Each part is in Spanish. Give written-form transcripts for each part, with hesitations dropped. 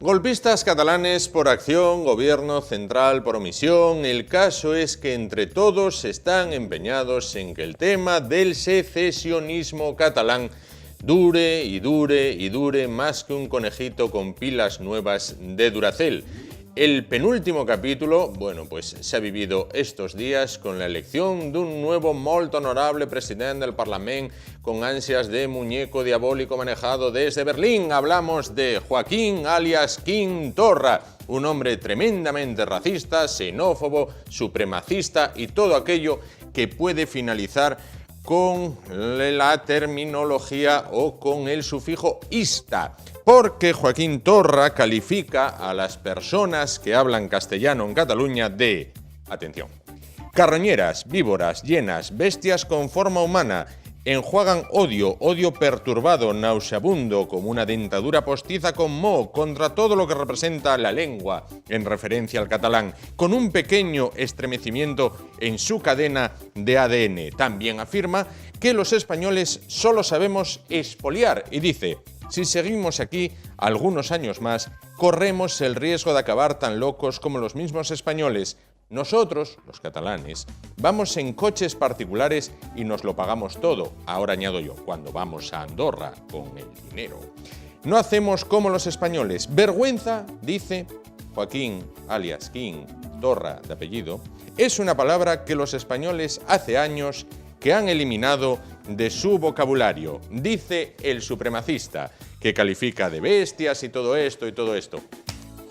Golpistas catalanes por acción, gobierno central por omisión. El caso es que entre todos están empeñados en que el tema del secesionismo catalán dure y dure y dure más que un conejito con pilas nuevas de Duracell. El penúltimo capítulo, bueno, pues se ha vivido estos días con la elección de un nuevo molt honorable presidente del Parlamento con ansias de muñeco diabólico manejado desde Berlín. Hablamos de Joaquín alias Quim Torra, un hombre tremendamente racista, xenófobo, supremacista y todo aquello que puede finalizar con la terminología o con el sufijo ista. Porque Joaquín Torra califica a las personas que hablan castellano en Cataluña de, atención, carroñeras, víboras, hienas, bestias con forma humana, enjuagan odio, odio perturbado, nauseabundo, como una dentadura postiza con moho, contra todo lo que representa la lengua, en referencia al catalán, con un pequeño estremecimiento en su cadena de ADN. También afirma que los españoles solo sabemos expoliar y dice: si seguimos aquí algunos años más, corremos el riesgo de acabar tan locos como los mismos españoles. Nosotros, los catalanes, vamos en coches particulares y nos lo pagamos todo. Ahora añado yo, cuando vamos a Andorra con el dinero. No hacemos como los españoles. Vergüenza, dice Joaquín, alias Quim Torra de apellido, es una palabra que los españoles hace años que han eliminado de su vocabulario, dice el supremacista, que califica de bestias y todo esto y todo esto.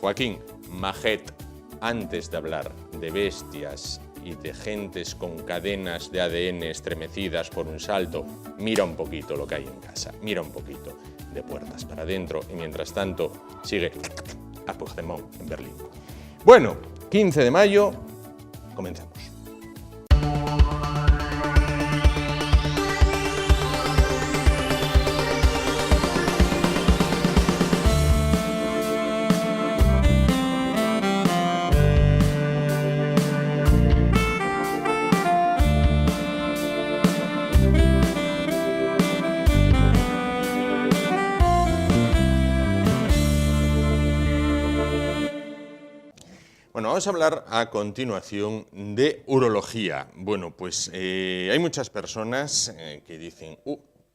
Joaquín, majet, antes de hablar de bestias y de gentes con cadenas de ADN estremecidas por un salto, mira un poquito lo que hay en casa, mira un poquito de puertas para adentro y mientras tanto sigue a Puigdemont en Berlín. Bueno, 15 de mayo, comenzamos. Bueno, vamos a hablar a continuación de urología. Bueno, pues hay muchas personas que dicen,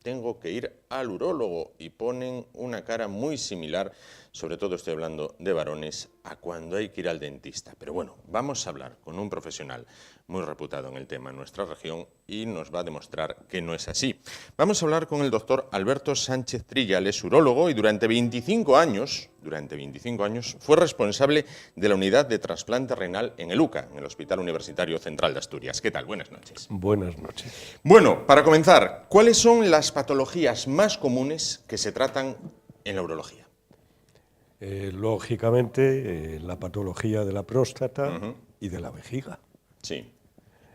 tengo que ir al urólogo y ponen una cara muy similar, sobre todo estoy hablando de varones, a cuando hay que ir al dentista. Pero bueno, vamos a hablar con un profesional muy reputado en el tema en nuestra región y nos va a demostrar que no es así. Vamos a hablar con el doctor Alberto Sánchez Trilla, él es urólogo y durante 25 años fue responsable de la unidad de trasplante renal en el UCA, en el Hospital Universitario Central de Asturias. ¿Qué tal? Buenas noches. Buenas noches. Bueno, para comenzar, ¿cuáles son las patologías más comunes que se tratan en la urología? Lógicamente, la patología de la próstata y de la vejiga. Sí,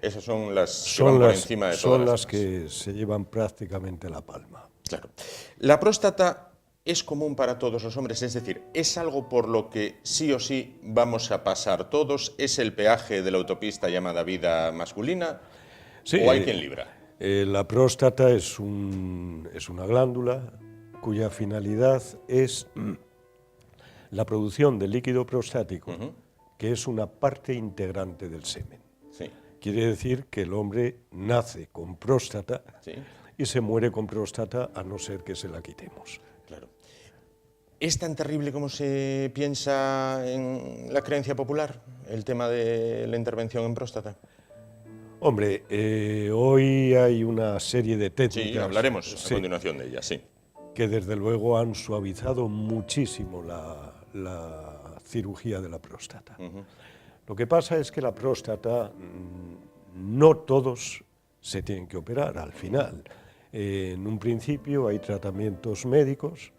esas son las que van por encima de todas. Son las que se llevan prácticamente la palma. Claro. La próstata es común para todos los hombres, es decir, ¿es algo por lo que sí o sí vamos a pasar todos? ¿Es el peaje de la autopista llamada vida masculina? Sí, ¿o hay quien libra? La próstata es una glándula cuya finalidad es la producción de líquido prostático, que es una parte integrante del semen. Sí. Quiere decir que el hombre nace con próstata y se muere con próstata a no ser que se la quitemos. Claro. ¿Es tan terrible como se piensa en la creencia popular el tema de la intervención en próstata? Hombre, hoy hay una serie de técnicas... Sí, hablaremos a continuación de ellas, sí. Que desde luego han suavizado muchísimo la cirugía de la próstata. Lo que pasa es que la próstata, no todos se tienen que operar al final. En un principio hay tratamientos médicos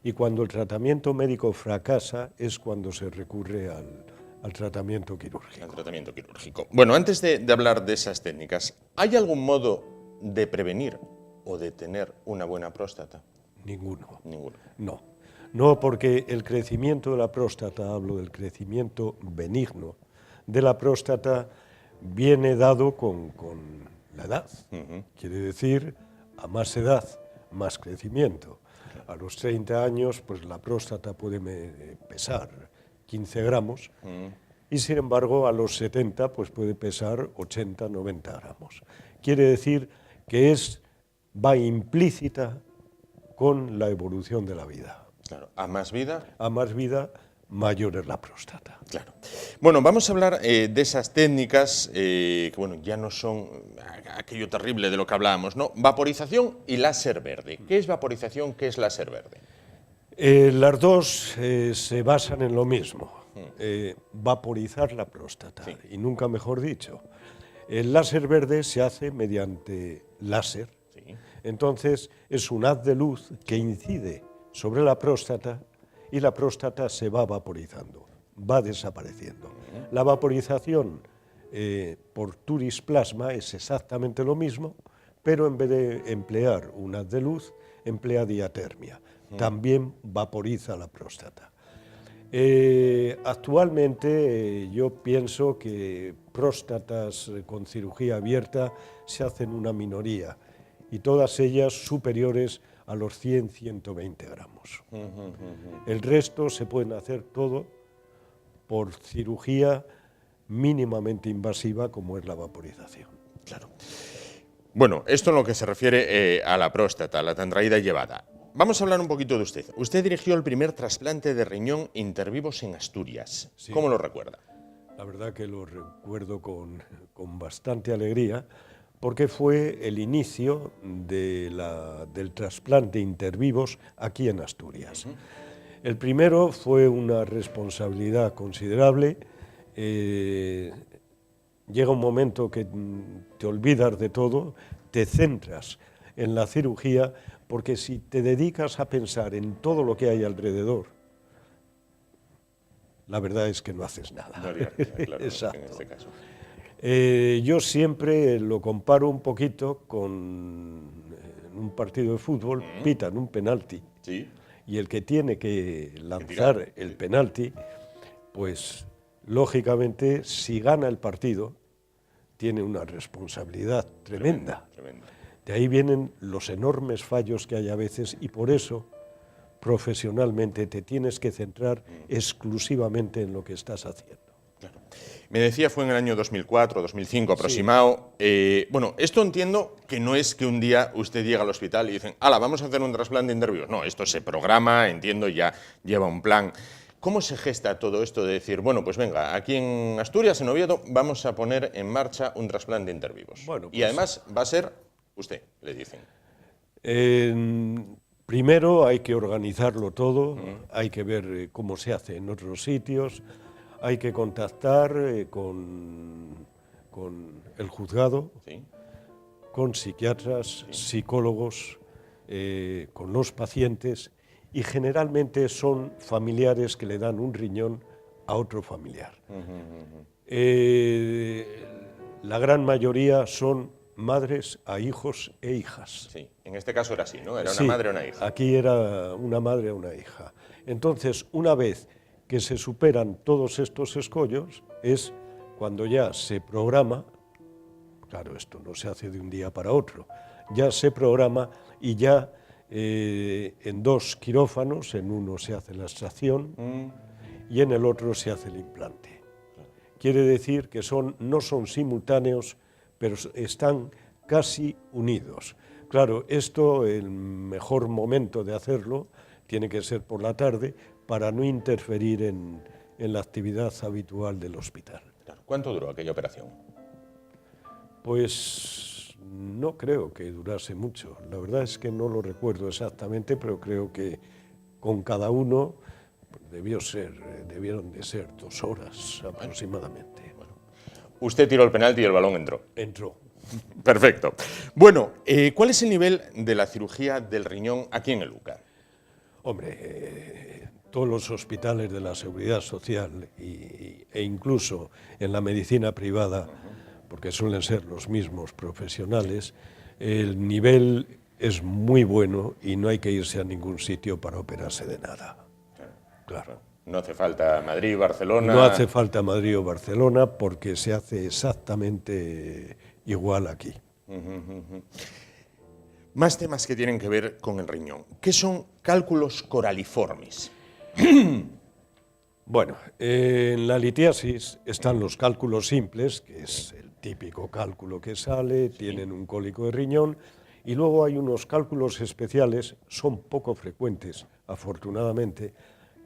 y cuando el tratamiento médico fracasa es cuando se recurre al tratamiento quirúrgico. Al tratamiento quirúrgico. Bueno, antes de hablar de esas técnicas, ¿hay algún modo de prevenir o de tener una buena próstata? Ninguno. Ninguno. No, porque el crecimiento de la próstata, hablo del crecimiento benigno de la próstata, viene dado con la edad. Quiere decir, a más edad, más crecimiento. A los 30 años, pues la próstata puede pesar 15 gramos y, sin embargo, a los 70 pues puede pesar 80, 90 gramos. Quiere decir que va implícita con la evolución de la vida. Claro, a más vida. A más vida, mayor es la próstata. Claro. Bueno, vamos a hablar de esas técnicas que, bueno, ya no son aquello terrible de lo que hablábamos, ¿no? Vaporización y láser verde. ¿Qué es vaporización? ¿Qué es láser verde? Las dos se basan en lo mismo, vaporizar la próstata, sí. Y nunca mejor dicho. El láser verde se hace mediante láser, sí. Entonces es un haz de luz que incide sobre la próstata y la próstata se va vaporizando, va desapareciendo. La vaporización por turisplasma es exactamente lo mismo, pero en vez de emplear un haz de luz, emplea diatermia. También vaporiza la próstata. Actualmente yo pienso que próstatas con cirugía abierta se hacen una minoría y todas ellas superiores a los 100-120 gramos. El resto se pueden hacer todo por cirugía mínimamente invasiva como es la vaporización. Claro. Bueno, esto en lo que se refiere a la próstata, la tan traída y llevada. Vamos a hablar un poquito de usted. Usted dirigió el primer trasplante de riñón intervivos en Asturias. Sí. ¿Cómo lo recuerda? La verdad que lo recuerdo con bastante alegría, porque fue el inicio del trasplante intervivos aquí en Asturias. El primero fue una responsabilidad considerable. Llega un momento que te olvidas de todo, te centras en la cirugía, porque si te dedicas a pensar en todo lo que hay alrededor, la verdad es que no haces nada. No, claro, exacto. En este caso. Yo siempre lo comparo un poquito con un partido de fútbol, pitan un penalti, ¿sí? Y el que tiene que lanzar el penalti, pues lógicamente si gana el partido, tiene una responsabilidad tremenda. Tremenda. De ahí vienen los enormes fallos que hay a veces y por eso profesionalmente te tienes que centrar exclusivamente en lo que estás haciendo. Claro. Me decía, fue en el año 2004, 2005 aproximado. Sí. Bueno, esto entiendo que no es que un día usted llega al hospital y dicen, ¡hala, vamos a hacer un trasplante intervivos! No, esto se programa, entiendo, ya lleva un plan. ¿Cómo se gesta todo esto de decir, bueno, pues venga, aquí en Asturias, en Oviedo, vamos a poner en marcha un trasplante intervivos? Bueno, pues, y además va a ser usted, le dicen. Primero hay que organizarlo todo, hay que ver cómo se hace en otros sitios, hay que contactar con el juzgado, ¿sí? Con psiquiatras, sí. Psicólogos, con los pacientes, y generalmente son familiares que le dan un riñón a otro familiar. La gran mayoría son madres a hijos e hijas. Sí, en este caso era así, ¿no? Era una madre o una hija. Aquí era una madre o una hija. Entonces, una vez que se superan todos estos escollos, es cuando ya se programa, claro, esto no se hace de un día para otro, ya se programa y ya en dos quirófanos, en uno se hace la extracción y en el otro se hace el implante. Quiere decir que no son simultáneos, pero están casi unidos. Claro, esto, el mejor momento de hacerlo tiene que ser por la tarde para no interferir en la actividad habitual del hospital. ¿Cuánto duró aquella operación? Pues no creo que durase mucho. La verdad es que no lo recuerdo exactamente, pero creo que con cada uno debieron de ser 2 horas aproximadamente. Bueno. Usted tiró el penalti y el balón entró. Entró. Perfecto. Bueno, ¿cuál es el nivel de la cirugía del riñón aquí en el UCA? Hombre, todos los hospitales de la Seguridad Social e incluso en la medicina privada, porque suelen ser los mismos profesionales, el nivel es muy bueno y no hay que irse a ningún sitio para operarse de nada. Claro. No hace falta Madrid, Barcelona... No hace falta Madrid o Barcelona porque se hace exactamente igual aquí. Más temas que tienen que ver con el riñón. ¿Qué son cálculos coraliformes? Bueno, en la litiasis están los cálculos simples, que es el típico cálculo que sale, tienen un cólico de riñón, y luego hay unos cálculos especiales, son poco frecuentes, afortunadamente,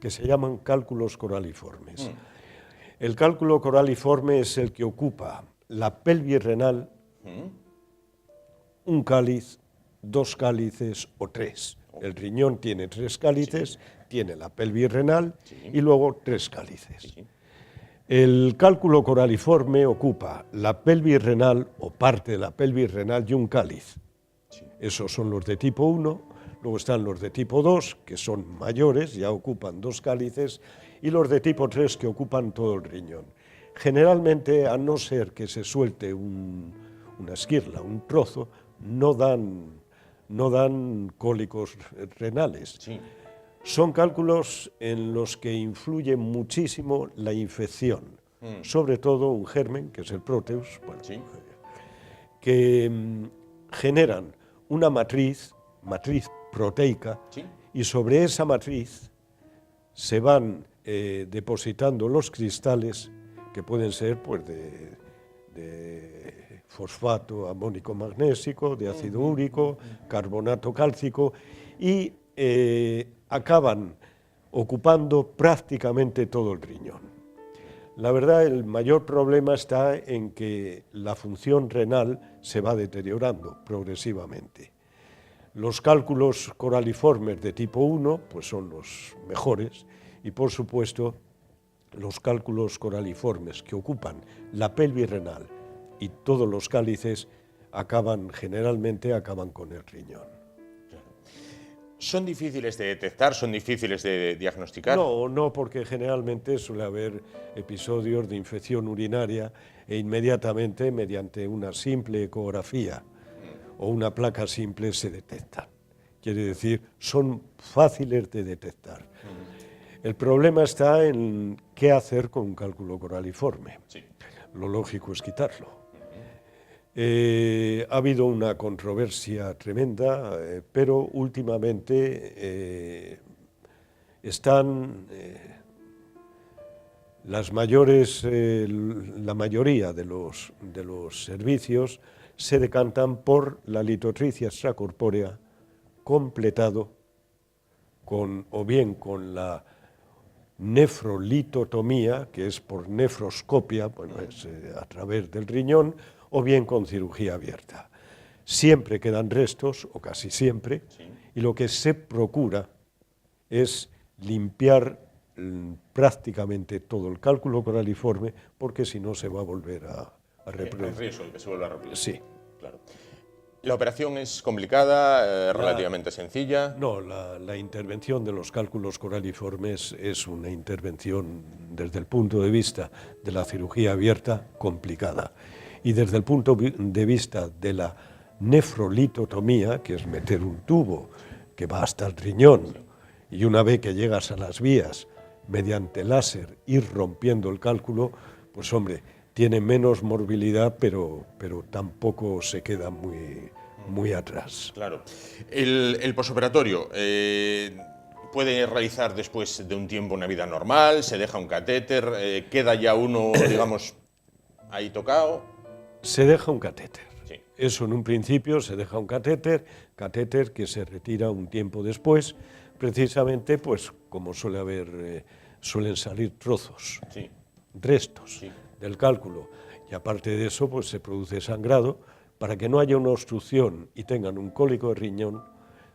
que se llaman cálculos coraliformes. El cálculo coraliforme es el que ocupa la pelvis renal, un cáliz, 2 cálices o 3. El riñón tiene 3 cálices, tiene la pelvis renal y luego 3 cálices. El cálculo coraliforme ocupa la pelvis renal o parte de la pelvis renal y un cáliz. Esos son los de tipo 1, luego están los de tipo 2, que son mayores, ya ocupan 2 cálices, y los de tipo 3 que ocupan todo el riñón. Generalmente, a no ser que se suelte una esquirla, un trozo, no dan cólicos renales. Sí. Son cálculos en los que influye muchísimo la infección, sobre todo un germen, que es el Proteus, bueno, que generan una matriz proteica, y sobre esa matriz se van depositando los cristales, que pueden ser pues, de fosfato amónico magnésico, de ácido úrico, carbonato cálcico, y acaban ocupando prácticamente todo el riñón. La verdad, el mayor problema está en que la función renal se va deteriorando progresivamente. Los cálculos coraliformes de tipo 1 pues son los mejores, y por supuesto los cálculos coraliformes que ocupan la pelvis renal y todos los cálices generalmente acaban con el riñón. ¿Son difíciles de detectar, son difíciles de diagnosticar? No, porque generalmente suele haber episodios de infección urinaria e inmediatamente, mediante una simple ecografía o una placa simple, se detectan. Quiere decir, son fáciles de detectar. El problema está en qué hacer con un cálculo coraliforme. Sí. Lo lógico es quitarlo. Ha habido una controversia tremenda, pero últimamente la mayoría de los servicios se decantan por la litotricia extracorpórea completado o bien con la nefrolitotomía, que es por nefroscopia, bueno, es a través del riñón, o bien con cirugía abierta. Siempre quedan restos, o casi siempre, y lo que se procura es limpiar prácticamente todo el cálculo coraliforme, porque si no se va a volver a reproducir. El riesgo de que se vuelva a reproducir. Sí. Claro. ¿La operación es complicada, relativamente sencilla? No, la intervención de los cálculos coraliformes es una intervención, desde el punto de vista de la cirugía abierta, complicada. Y desde el punto de vista de la nefrolitotomía, que es meter un tubo que va hasta el riñón, y una vez que llegas a las vías, mediante láser, ir rompiendo el cálculo, pues hombre, tiene menos morbilidad, pero tampoco se queda muy atrás. Claro. El posoperatorio puede realizar después de un tiempo una vida normal, se deja un catéter, queda ya uno, digamos, ahí tocado. Se deja un catéter. Sí. Eso en un principio se deja un catéter que se retira un tiempo después, precisamente pues como suelen salir trozos, restos del cálculo, y aparte de eso pues se produce sangrado. Para que no haya una obstrucción y tengan un cólico de riñón,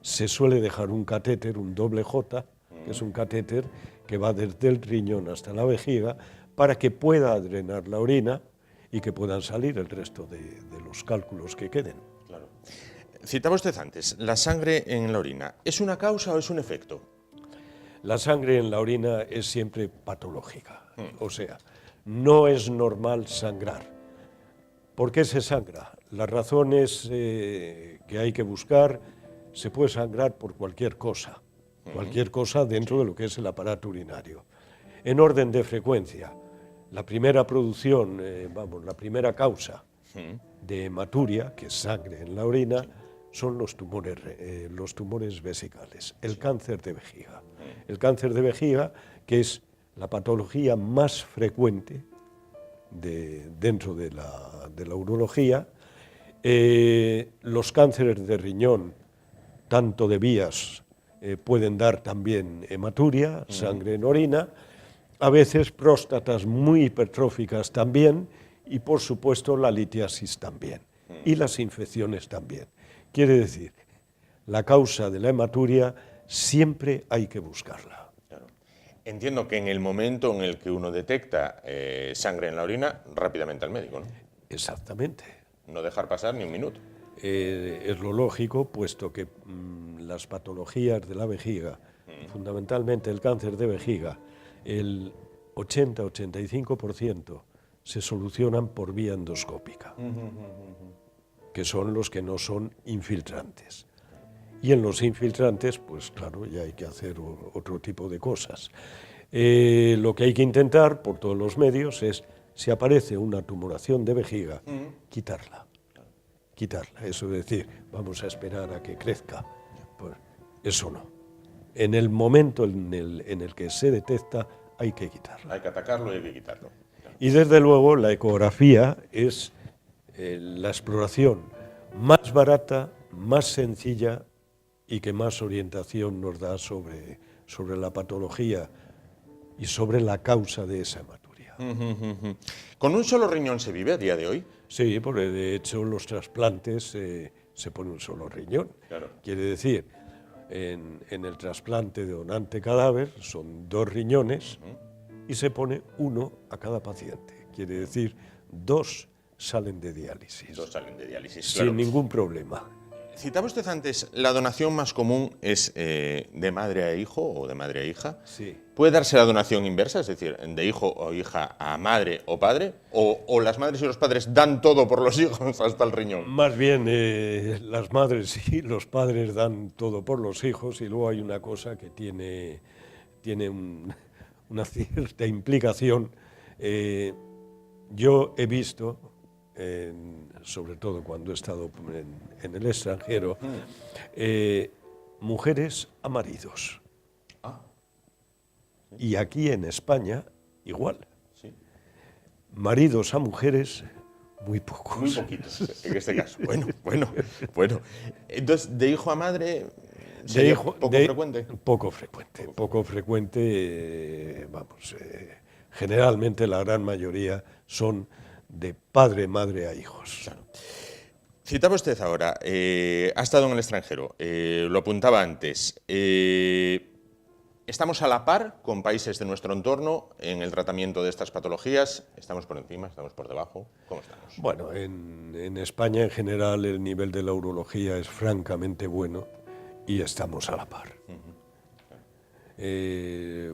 se suele dejar un catéter, un doble J, que es un catéter que va desde el riñón hasta la vejiga, para que pueda drenar la orina y que puedan salir el resto de los cálculos que queden. Claro. Citaba usted antes, la sangre en la orina, ¿es una causa o es un efecto? La sangre en la orina es siempre patológica, o sea, no es normal sangrar. ¿Por qué se sangra? Las razones que hay que buscar, se puede sangrar por cualquier cosa dentro de lo que es el aparato urinario. En orden de frecuencia, la primera producción, la primera causa de hematuria, que es sangre en la orina, son los tumores vesicales, el cáncer de vejiga. El cáncer de vejiga, que es la patología más frecuente dentro de la urología. Los cánceres de riñón, tanto de vías, pueden dar también hematuria, sangre en orina, a veces próstatas muy hipertróficas también, y por supuesto la litiasis también, y las infecciones también. Quiere decir, la causa de la hematuria siempre hay que buscarla. Claro. Entiendo que en el momento en el que uno detecta sangre en la orina, rápidamente al médico, ¿no? Exactamente. No dejar pasar ni un minuto. Es lo lógico, puesto que las patologías de la vejiga, fundamentalmente el cáncer de vejiga, el 80-85% se solucionan por vía endoscópica, que son los que no son infiltrantes. Y en los infiltrantes, pues claro, ya hay que hacer otro tipo de cosas. Lo que hay que intentar por todos los medios es, si aparece una tumoración de vejiga, quitarla. Eso es decir, vamos a esperar a que crezca. Pues eso no. En el momento en el que se detecta, hay que quitarla. Hay que atacarlo y hay que quitarlo. Y desde luego la ecografía es la exploración más barata, más sencilla y que más orientación nos da sobre la patología y sobre la causa de esa hematuria. ¿Con un solo riñón se vive a día de hoy? Sí, porque de hecho los trasplantes se pone un solo riñón. Claro. Quiere decir, en el trasplante de donante cadáver son 2 riñones y se pone uno a cada paciente. Quiere decir, 2 salen de diálisis. 2 salen de diálisis, sin claro. ningún problema. Citaba usted antes, la donación más común es de madre a hijo o de madre a hija. Sí. ¿Puede darse la donación inversa, es decir, de hijo o hija a madre o padre? ¿O las madres y los padres dan todo por los hijos hasta el riñón? Más bien, las madres y los padres dan todo por los hijos, y luego hay una cosa que tiene una cierta implicación. Yo he visto, sobre todo cuando he estado en el extranjero, mujeres a maridos. Y aquí en España, igual. Sí. Maridos a mujeres, muy pocos. Muy poquitos, en este caso. Bueno. Entonces, de hijo a madre, ¿sería frecuente? Poco frecuente, generalmente la gran mayoría son de padre, madre a hijos. Claro. Citaba usted ahora, ha estado en el extranjero, lo apuntaba antes. ¿Estamos a la par con países de nuestro entorno en el tratamiento de estas patologías? ¿Estamos por encima? ¿Estamos por debajo? ¿Cómo estamos? Bueno, en España en general el nivel de la urología es francamente bueno y estamos a la par.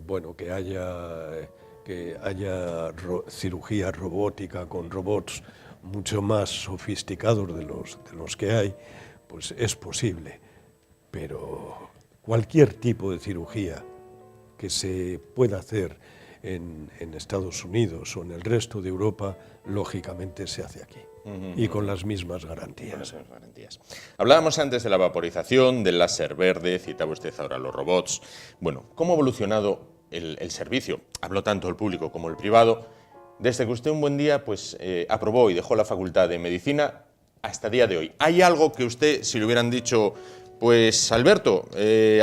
Bueno, que haya cirugía robótica con robots mucho más sofisticados de los que hay, pues es posible. Pero cualquier tipo de cirugía que se pueda hacer en Estados Unidos o en el resto de Europa, lógicamente se hace aquí. Y con las mismas garantías. Hablábamos antes de la vaporización, del láser verde, citaba usted ahora los robots. Bueno, ¿cómo ha evolucionado el servicio? Habló tanto el público como el privado. Desde que usted un buen día pues, aprobó y dejó la facultad de medicina hasta el día de hoy. ¿Hay algo que usted, si le hubieran dicho, pues Alberto,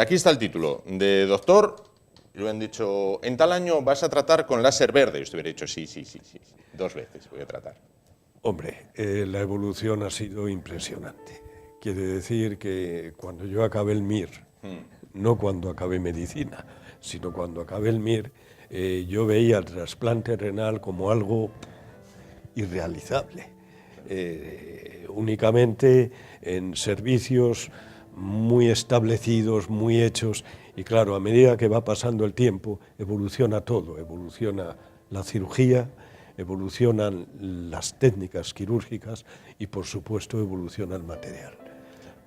aquí está el título de doctor, y le hubieran dicho, en tal año vas a tratar con láser verde? Y usted hubiera dicho, sí, 2 veces voy a tratar. Hombre, la evolución ha sido impresionante. Quiere decir que cuando yo acabé el MIR, no cuando acabé medicina, sino cuando acabé el MIR, yo veía el trasplante renal como algo irrealizable. Únicamente en servicios muy establecidos, muy hechos, y claro, a medida que va pasando el tiempo, evoluciona todo, evoluciona la cirugía, evolucionan las técnicas quirúrgicas y, por supuesto, evoluciona el material.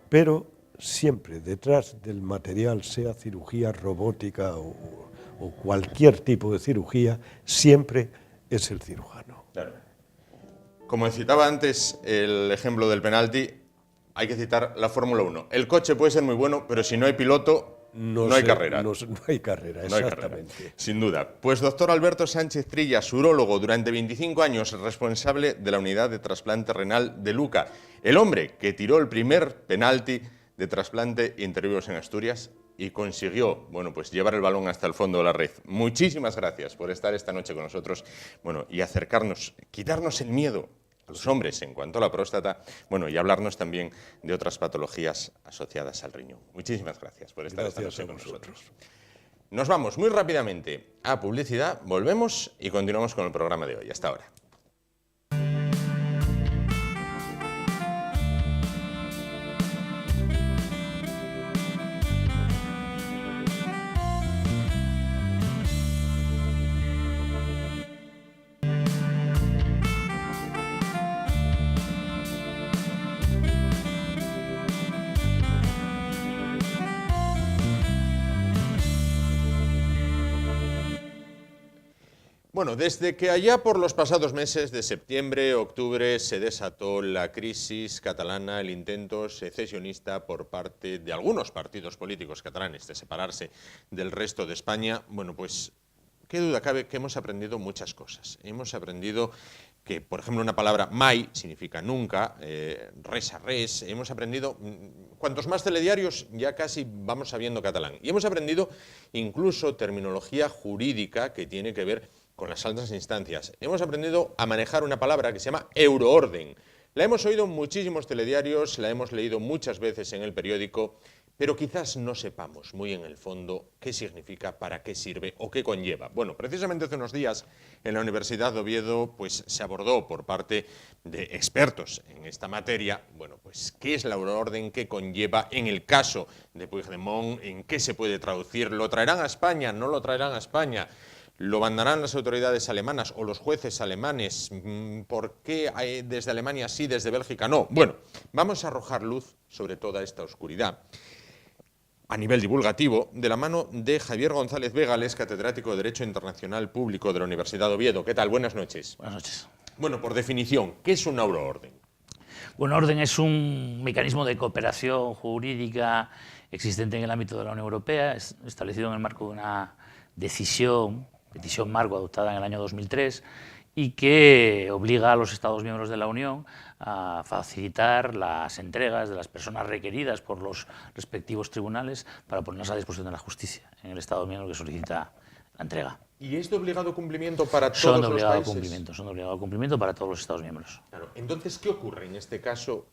Pero siempre detrás del material, sea cirugía robótica o cualquier tipo de cirugía, siempre es el cirujano. Claro. Como citaba antes el ejemplo del penalti, hay que citar la Fórmula 1. El coche puede ser muy bueno, pero si no hay piloto, no hay carrera. No hay carrera, exactamente. Sin duda. Pues doctor Alberto Sánchez Trillas, urólogo, durante 25 años responsable de la unidad de trasplante renal de Luca. El hombre que tiró el primer penalti de trasplante intravienoso en Asturias y consiguió, bueno, pues llevar el balón hasta el fondo de la red. Muchísimas gracias por estar esta noche con nosotros, bueno, y acercarnos, quitarnos el miedo a los hombres en cuanto a la próstata, bueno, y hablarnos también de otras patologías asociadas al riñón. Muchísimas gracias por estar esta noche con nosotros. Nos vamos muy rápidamente a publicidad, volvemos y continuamos con el programa de hoy. Hasta ahora. Bueno, desde que allá por los pasados meses de septiembre, octubre, se desató la crisis catalana, el intento secesionista por parte de algunos partidos políticos catalanes de separarse del resto de España, bueno, pues qué duda cabe que hemos aprendido muchas cosas. Hemos aprendido que, por ejemplo, una palabra mai significa nunca, res a res. Hemos aprendido, cuantos más telediarios, ya casi vamos sabiendo catalán. Y hemos aprendido incluso terminología jurídica que tiene que ver con las altas instancias. Hemos aprendido a manejar una palabra que se llama euroorden. La hemos oído en muchísimos telediarios, la hemos leído muchas veces en el periódico, pero quizás no sepamos muy en el fondo qué significa, para qué sirve o qué conlleva. Bueno, precisamente hace unos días en la Universidad de Oviedo pues, se abordó por parte de expertos en esta materia, bueno, pues qué es la euroorden, qué conlleva en el caso de Puigdemont, en qué se puede traducir, lo traerán a España, no lo traerán a España. ¿Lo mandarán las autoridades alemanas o los jueces alemanes? ¿Por qué desde Alemania sí, desde Bélgica no? Bueno, vamos a arrojar luz sobre toda esta oscuridad a nivel divulgativo, de la mano de Javier González Vegales, catedrático de Derecho Internacional Público de la Universidad de Oviedo. ¿Qué tal? Buenas noches. Buenas noches. Bueno, por definición, ¿qué es una euroorden? Una orden es un mecanismo de cooperación jurídica existente en el ámbito de la Unión Europea, establecido en el marco de una petición marco adoptada en el año 2003 y que obliga a los Estados miembros de la Unión a facilitar las entregas de las personas requeridas por los respectivos tribunales para ponerlas a disposición de la justicia en el Estado miembro que solicita la entrega. ¿Y es de obligado cumplimiento para todos Son de los obligado países? Son de obligado cumplimiento para todos los Estados miembros. Claro. Entonces, ¿qué ocurre en este caso?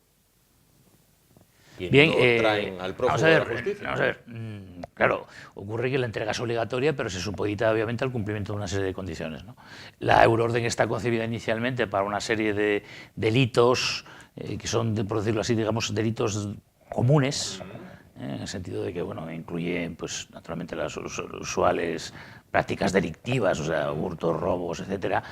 Bien, traen al prófugo de la justicia. Vamos a ver, claro, ocurre que la entrega es obligatoria, pero se supedita obviamente al cumplimiento de una serie de condiciones, ¿no? La euroorden está concebida inicialmente para una serie de delitos que son, por decirlo así, digamos, delitos comunes, en el sentido de que, bueno, incluye, pues, naturalmente las usuales prácticas delictivas, o sea, hurtos, robos, etcétera.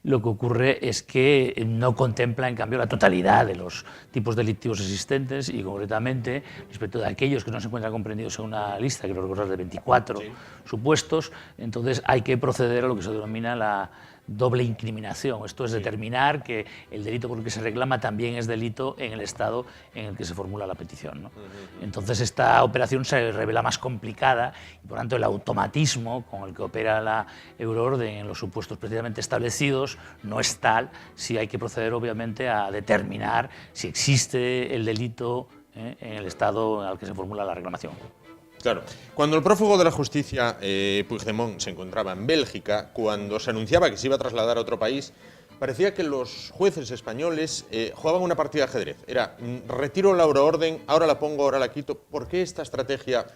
Lo que ocurre es que no contempla, en cambio, la totalidad de los tipos delictivos existentes y, concretamente, respecto de aquellos que no se encuentran comprendidos en una lista, que creo recordar de 24 supuestos, entonces hay que proceder a lo que se denomina la doble incriminación. Esto es determinar que el delito por el que se reclama también es delito en el estado en el que se formula la petición, ¿no? Entonces esta operación se revela más complicada y por tanto el automatismo con el que opera la euroorden en los supuestos precisamente establecidos no es tal, si hay que proceder obviamente a determinar si existe el delito en el estado al que se formula la reclamación. Claro, cuando el prófugo de la justicia, Puigdemont, se encontraba en Bélgica, cuando se anunciaba que se iba a trasladar a otro país, parecía que los jueces españoles jugaban una partida de ajedrez. Era, retiro la euroorden, ahora la pongo, ahora la quito. ¿Por qué esta estrategia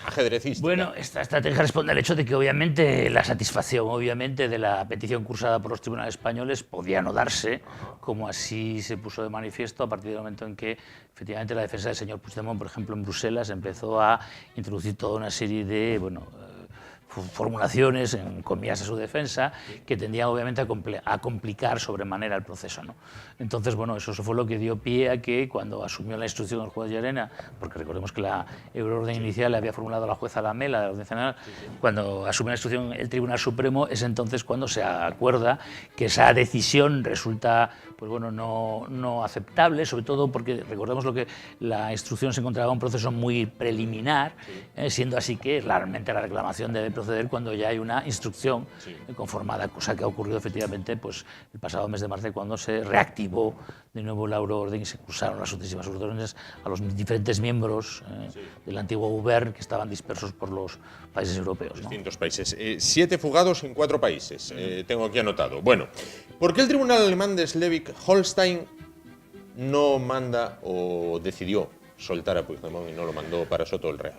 ajedrecística? Bueno, esta estrategia responde al hecho de que obviamente la satisfacción de la petición cursada por los tribunales españoles podía no darse, como así se puso de manifiesto a partir del momento en que efectivamente la defensa del señor Puigdemont, por ejemplo, en Bruselas, empezó a introducir toda una serie de formulaciones en comillas de su defensa que tendían obviamente a complicar sobremanera el proceso, ¿no? Entonces, bueno, eso fue lo que dio pie a que cuando asumió la instrucción el juez Llarena, porque recordemos que la euroorden inicial la había formulado la jueza Lamela de la Audiencia Nacional, cuando asume la instrucción el Tribunal Supremo es entonces cuando se acuerda que esa decisión resulta, pues bueno, no aceptable, sobre todo porque recordemos lo que la instrucción se encontraba un proceso muy preliminar, siendo así que realmente la reclamación debe proceder cuando ya hay una instrucción conformada, cosa que ha ocurrido efectivamente pues, el pasado mes de marzo cuando se reactivó de nuevo la euroorden y se cursaron las sucesivas órdenes a los diferentes miembros del antiguo gobierno que estaban dispersos por los países europeos, ¿no? Distintos países. 7 fugados en 4 países, tengo aquí anotado. Bueno, ¿por qué el tribunal alemán de Schleswig-Holstein no manda o decidió soltar a Puigdemont y no lo mandó para Soto del Real?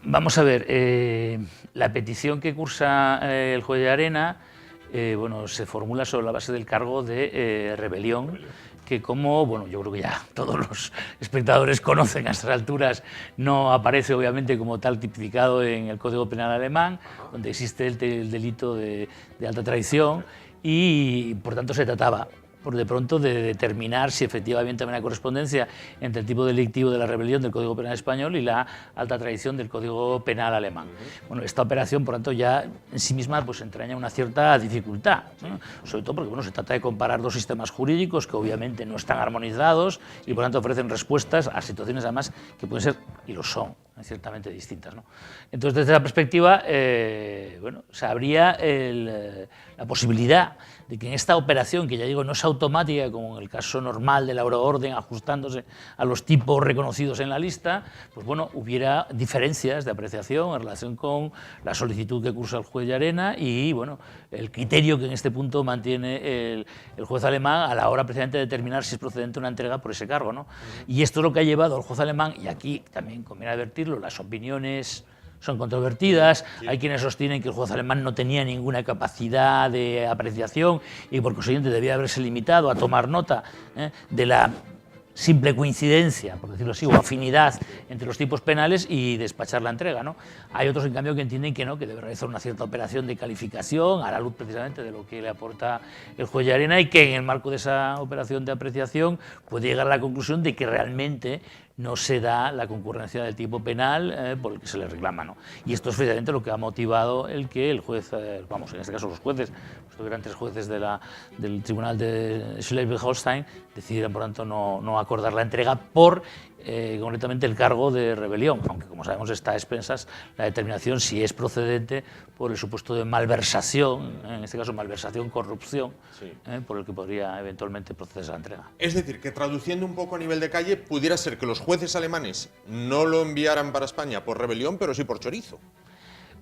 Vamos a ver, la petición que cursa el juez Llarena bueno, se formula sobre la base del cargo de rebelión, que como, bueno, yo creo que ya todos los espectadores conocen a estas alturas, no aparece obviamente como tal tipificado en el Código Penal alemán, donde existe el delito de alta traición y por tanto se trataba por de pronto de determinar si efectivamente había una correspondencia entre el tipo delictivo de la rebelión del Código Penal español y la alta traición del Código Penal alemán. Bueno, esta operación, por tanto, ya en sí misma pues, entraña una cierta dificultad, ¿no? Sobre todo porque bueno, se trata de comparar dos sistemas jurídicos que obviamente no están armonizados y por tanto ofrecen respuestas a situaciones además que pueden ser, y lo son, ciertamente distintas, ¿no? Entonces, desde la perspectiva, bueno, se habría la posibilidad de que en esta operación, que ya digo no es automática como en el caso normal de la euroorden ajustándose a los tipos reconocidos en la lista, pues bueno, hubiera diferencias de apreciación en relación con la solicitud que cursa el juez Llarena y bueno, el criterio que en este punto mantiene el juez alemán a la hora precisamente de determinar si es procedente una entrega por ese cargo, ¿no? Y esto es lo que ha llevado al juez alemán, y aquí también conviene advertirlo, las opiniones son controvertidas, hay quienes sostienen que el juez alemán no tenía ninguna capacidad de apreciación y por consiguiente debía haberse limitado a tomar nota de la simple coincidencia, por decirlo así, o afinidad entre los tipos penales y despachar la entrega, ¿no? Hay otros, en cambio, que entienden que no, que debe realizar una cierta operación de calificación a la luz precisamente de lo que le aporta el juez Llarena y que en el marco de esa operación de apreciación puede llegar a la conclusión de que realmente no se da la concurrencia del tipo penal por el que se le reclama, ¿no? Y esto es precisamente lo que ha motivado el que el juez, vamos, en este caso los jueces, puesto que eran 3 jueces del tribunal de Schleswig-Holstein, decidieran por tanto no acordar la entrega por concretamente el cargo de rebelión, aunque como sabemos está a expensas la determinación si es procedente por el supuesto de malversación, en este caso malversación, corrupción, sí, por el que podría eventualmente proceder la entrega. Es decir, que traduciendo un poco a nivel de calle, pudiera ser que los jueces alemanes no lo enviaran para España por rebelión, pero sí por chorizo.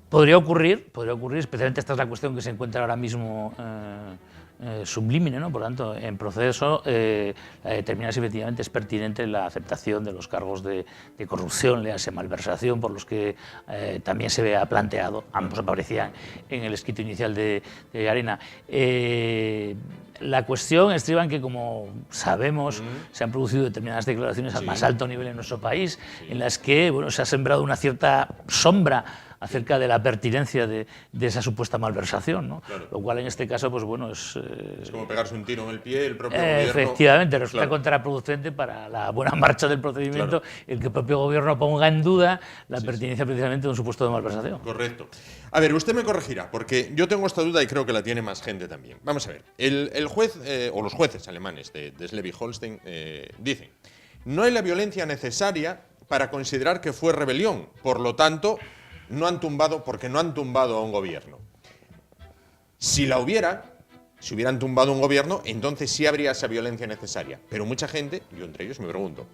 Podría ocurrir, especialmente esta es la cuestión que se encuentra ahora mismo sublímine, ¿no? Por lo tanto, en proceso determinar si efectivamente es pertinente la aceptación de los cargos de corrupción, léase malversación, por los que también se vea planteado, ambos aparecían en el escrito inicial de Llarena. La cuestión estriba en que, como sabemos, se han producido determinadas declaraciones al más alto nivel en nuestro país, en las que bueno, se ha sembrado una cierta sombra acerca de la pertinencia de esa supuesta malversación, ¿no? Claro. Lo cual en este caso, pues bueno, es como pegarse un tiro en el pie, el propio gobierno. Efectivamente, resulta contraproducente para la buena marcha del procedimiento el que el propio gobierno ponga en duda la pertinencia precisamente de un supuesto de malversación. Correcto. A ver, usted me corregirá, porque yo tengo esta duda y creo que la tiene más gente también. Vamos a ver, el juez, o los jueces alemanes de Schleswig-Holstein dicen, no hay la violencia necesaria para considerar que fue rebelión, por lo tanto, no han tumbado, porque no han tumbado a un gobierno. Si la hubiera, si hubieran tumbado un gobierno, entonces sí habría esa violencia necesaria. Pero mucha gente, yo entre ellos me pregunto,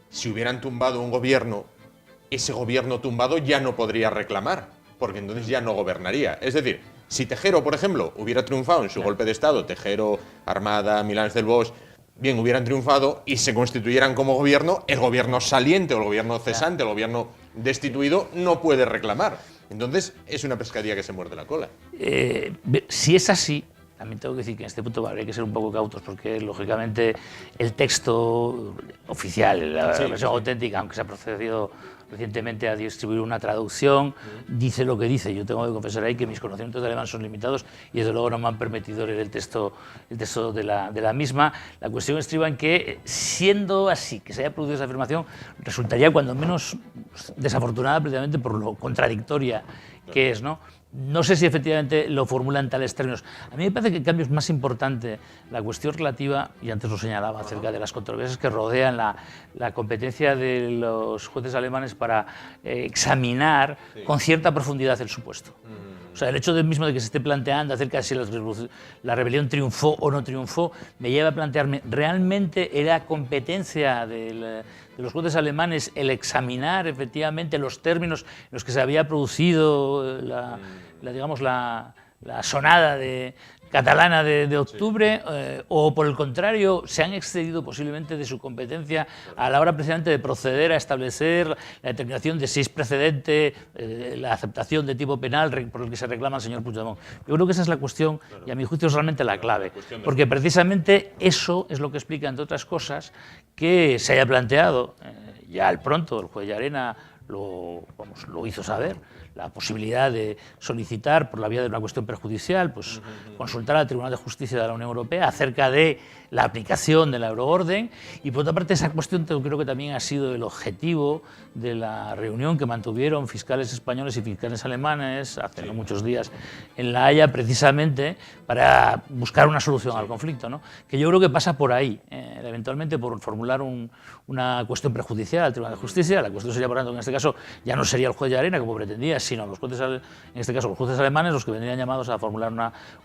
si hubieran tumbado un gobierno, ese gobierno tumbado ya no podría reclamar, porque entonces ya no gobernaría. Es decir, si Tejero, por ejemplo, hubiera triunfado en su golpe de Estado, Tejero, Armada, Milans del Bosch, bien, hubieran triunfado y se constituyeran como gobierno, el gobierno saliente o el gobierno cesante, el gobierno destituido, no puede reclamar. Entonces, es una pescadilla que se muerde la cola. Si es así, también tengo que decir que en este punto habría que ser un poco cautos, porque lógicamente el texto oficial, la versión auténtica, aunque se ha procedido recientemente a distribuir una traducción, dice lo que dice. Yo tengo que confesar ahí que mis conocimientos de alemán son limitados y desde luego no me han permitido leer el texto de la misma. La cuestión estriba en que, siendo así, que se haya producido esa afirmación, resultaría cuando menos desafortunada precisamente por lo contradictoria que es, ¿no? No sé si efectivamente lo formula en tales términos. A mí me parece que el cambio es más importante la cuestión relativa, y antes lo señalaba, acerca de las controversias que rodean la competencia de los jueces alemanes para examinar con cierta profundidad el supuesto. O sea, el hecho mismo de que se esté planteando acerca de si la rebelión triunfó o no triunfó, me lleva a plantearme, ¿realmente era competencia de los jueces alemanes el examinar efectivamente los términos en los que se había producido digamos, la sonada catalana de octubre, o por el contrario, se han excedido posiblemente de su competencia a la hora precisamente de proceder a establecer la determinación de si es precedente la aceptación de tipo penal por el que se reclama el señor Puigdemont? Yo creo que esa es la cuestión, y a mi juicio es realmente la clave, porque precisamente eso es lo que explica, entre otras cosas, que se haya planteado ya al pronto, el juez Llarena lo hizo saber, la posibilidad de solicitar por la vía de una cuestión prejudicial, pues consultar al Tribunal de Justicia de la Unión Europea acerca de la aplicación de la euroorden, y por otra parte esa cuestión creo que también ha sido el objetivo de la reunión que mantuvieron fiscales españoles y fiscales alemanes hace no muchos días en La Haya, precisamente para buscar una solución al conflicto, ¿no? Que yo creo que pasa por ahí, eventualmente por formular una cuestión prejudicial al Tribunal de Justicia. La cuestión sería, por tanto, en este caso ya no sería el juez Llarena como pretendía, sino los jueces, en este caso los jueces alemanes, los que vendrían llamados a formular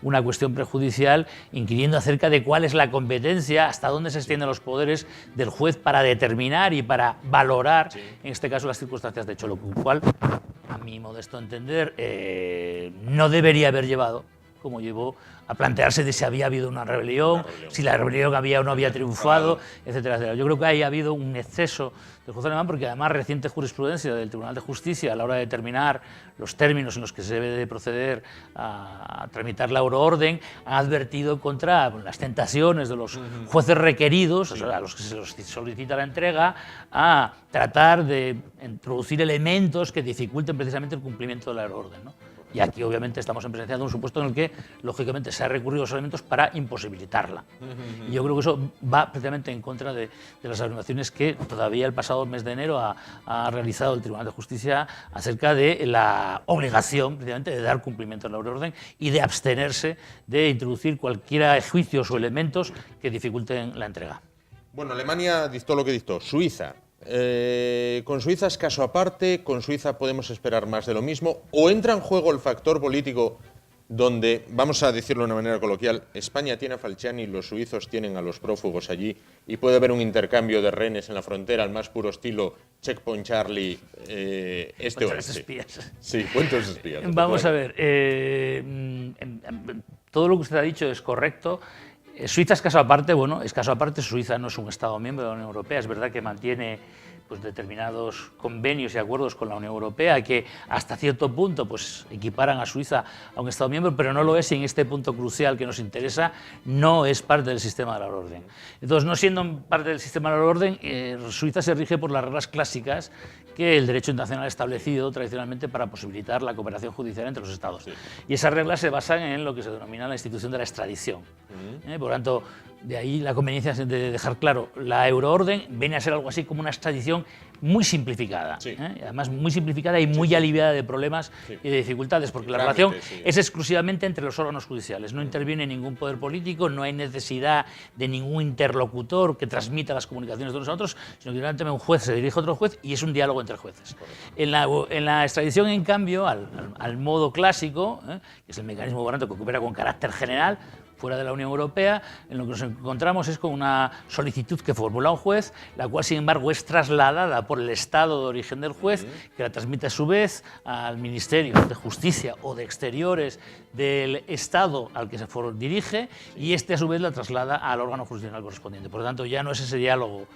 una cuestión prejudicial inquiriendo acerca de cuál es la competencia, hasta dónde se extienden los poderes del juez para determinar y para valorar, en este caso, las circunstancias de hecho, lo cual, a mi modesto entender, no debería haber llevado, como llevó, a plantearse de si había habido una rebelión, si la rebelión había o no había triunfado, etcétera, etcétera. Yo creo que ahí ha habido un exceso del juez alemán, porque además reciente jurisprudencia del Tribunal de Justicia a la hora de determinar los términos en los que se debe de proceder a tramitar la euroorden ha advertido contra las tentaciones de los jueces requeridos, o sea, a los que se les solicita la entrega, a tratar de introducir elementos que dificulten precisamente el cumplimiento de la euroorden, ¿no? Y aquí, obviamente, estamos en presencia de un supuesto en el que, lógicamente, se ha recurrido a los elementos para imposibilitarla. Y yo creo que eso va precisamente en contra de las afirmaciones que todavía el pasado mes de enero ha realizado el Tribunal de Justicia acerca de la obligación, precisamente, de dar cumplimiento a la euroorden y de abstenerse de introducir cualquiera de juicios o elementos que dificulten la entrega. Bueno, Alemania dictó lo que dictó. Suiza. Con Suiza es caso aparte, con Suiza podemos esperar más de lo mismo, o entra en juego el factor político donde, vamos a decirlo de una manera coloquial, España tiene a Falciani, los suizos tienen a los prófugos allí, y puede haber un intercambio de rehenes en la frontera al más puro estilo Checkpoint Charlie, este-oeste. Espías. Sí, cuentos espías. Vamos a ver, todo lo que usted ha dicho es correcto. Suiza es caso aparte. Bueno, es caso aparte. Suiza no es un Estado miembro de la Unión Europea. Es verdad que mantiene pues, determinados convenios y acuerdos con la Unión Europea que hasta cierto punto pues, equiparan a Suiza a un Estado miembro, pero no lo es, y en este punto crucial que nos interesa no es parte del sistema de la orden. Entonces, no siendo parte del sistema de la orden, Suiza se rige por las reglas clásicas que el derecho internacional ha establecido tradicionalmente para posibilitar la cooperación judicial entre los Estados. Sí. Y esas reglas se basan en lo que se denomina la institución de la extradición. Por tanto, de ahí la conveniencia de dejar claro, la euroorden viene a ser algo así como una extradición muy simplificada, además muy simplificada y muy aliviada de problemas y de dificultades, porque la relación es exclusivamente entre los órganos judiciales, no interviene ningún poder político, no hay necesidad de ningún interlocutor que transmita las comunicaciones de unos a otros, sino que realmente un juez se dirige a otro juez y es un diálogo entre jueces. En la extradición, en cambio, al modo clásico, que es el mecanismo que coopera con carácter general, fuera de la Unión Europea, en lo que nos encontramos es con una solicitud que formula un juez, la cual, sin embargo, es trasladada por el Estado de origen del juez, que la transmite a su vez al Ministerio de Justicia o de Exteriores del Estado al que se dirige, y este, a su vez, la traslada al órgano jurisdiccional correspondiente. Por lo tanto, ya no es ese diálogo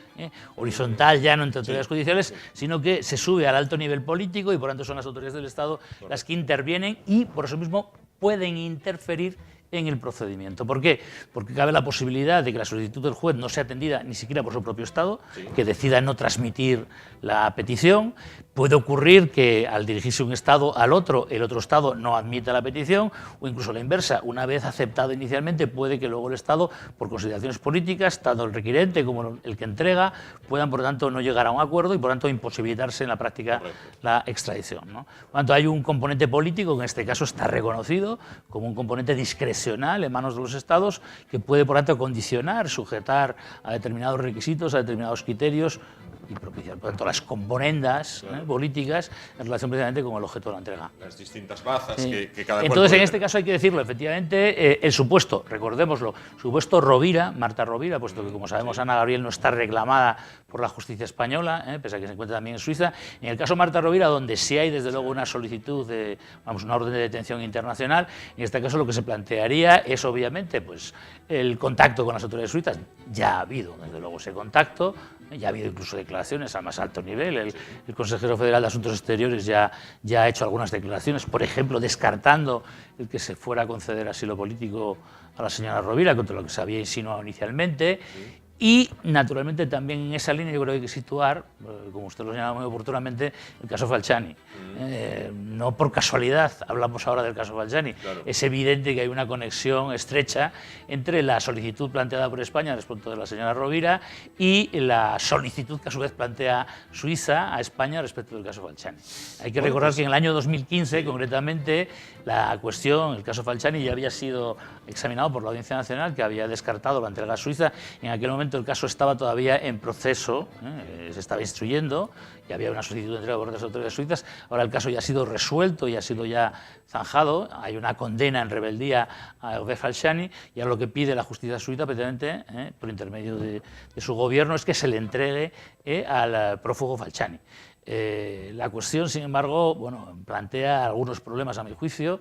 horizontal, ya no entre autoridades judiciales, sino que se sube al alto nivel político y, por tanto, son las autoridades del Estado las que intervienen y, por eso mismo, pueden interferir en el procedimiento. ¿Por qué? Porque cabe la posibilidad de que la solicitud del juez no sea atendida ni siquiera por su propio Estado, que decida no transmitir la petición. Puede ocurrir que al dirigirse un Estado al otro, el otro Estado no admita la petición, o incluso la inversa. Una vez aceptado inicialmente, puede que luego el Estado, por consideraciones políticas, tanto el requirente como el que entrega, puedan, por tanto, no llegar a un acuerdo y, por tanto, imposibilitarse en la práctica la extradición, ¿no? Por tanto, hay un componente político que en este caso está reconocido como un componente discrecional en manos de los Estados, que puede, por tanto, condicionar, sujetar a determinados requisitos, a determinados criterios, y propiciar, por tanto, las componendas políticas en relación precisamente con el objeto de la entrega. Las distintas bazas que cada cual Entonces, puede en este tener. caso hay que decirlo, efectivamente, el supuesto, recordémoslo, supuesto Rovira, Marta Rovira, puesto que, como sabemos, Ana Gabriel no está reclamada por la justicia española, pese a que se encuentra también en Suiza. En el caso Marta Rovira, donde sí hay, desde luego, una solicitud de, una orden de detención internacional, en este caso lo que se plantearía es, obviamente, pues, el contacto con las autoridades suizas. Ya ha habido, desde luego, ese contacto. Ya ha habido incluso declaraciones al más alto nivel. El consejero federal de Asuntos Exteriores ya ha hecho algunas declaraciones, por ejemplo, descartando el que se fuera a conceder asilo político a la señora Rovira, contra lo que se había insinuado inicialmente. Y, naturalmente, también en esa línea yo creo que hay que situar, como usted lo señala muy oportunamente, el caso Falciani. No por casualidad hablamos ahora del caso Falciani. Claro. Es evidente que hay una conexión estrecha entre la solicitud planteada por España respecto de la señora Rovira y la solicitud que a su vez plantea Suiza a España respecto del caso Falciani. Hay que recordar que en el año 2015, concretamente, la cuestión, el caso Falciani, ya había sido examinado por la Audiencia Nacional, que había descartado la entrega a Suiza. En aquel momento el caso estaba todavía en proceso, se estaba instruyendo, y había una solicitud de entrega por las autoridades suizas. Ahora el caso ya ha sido resuelto y ha sido ya zanjado. Hay una condena en rebeldía a Hervé Falciani, y ahora lo que pide la justicia suiza, precisamente, por intermedio de su gobierno, es que se le entregue al prófugo Falciani. La cuestión, sin embargo, bueno, plantea algunos problemas a mi juicio.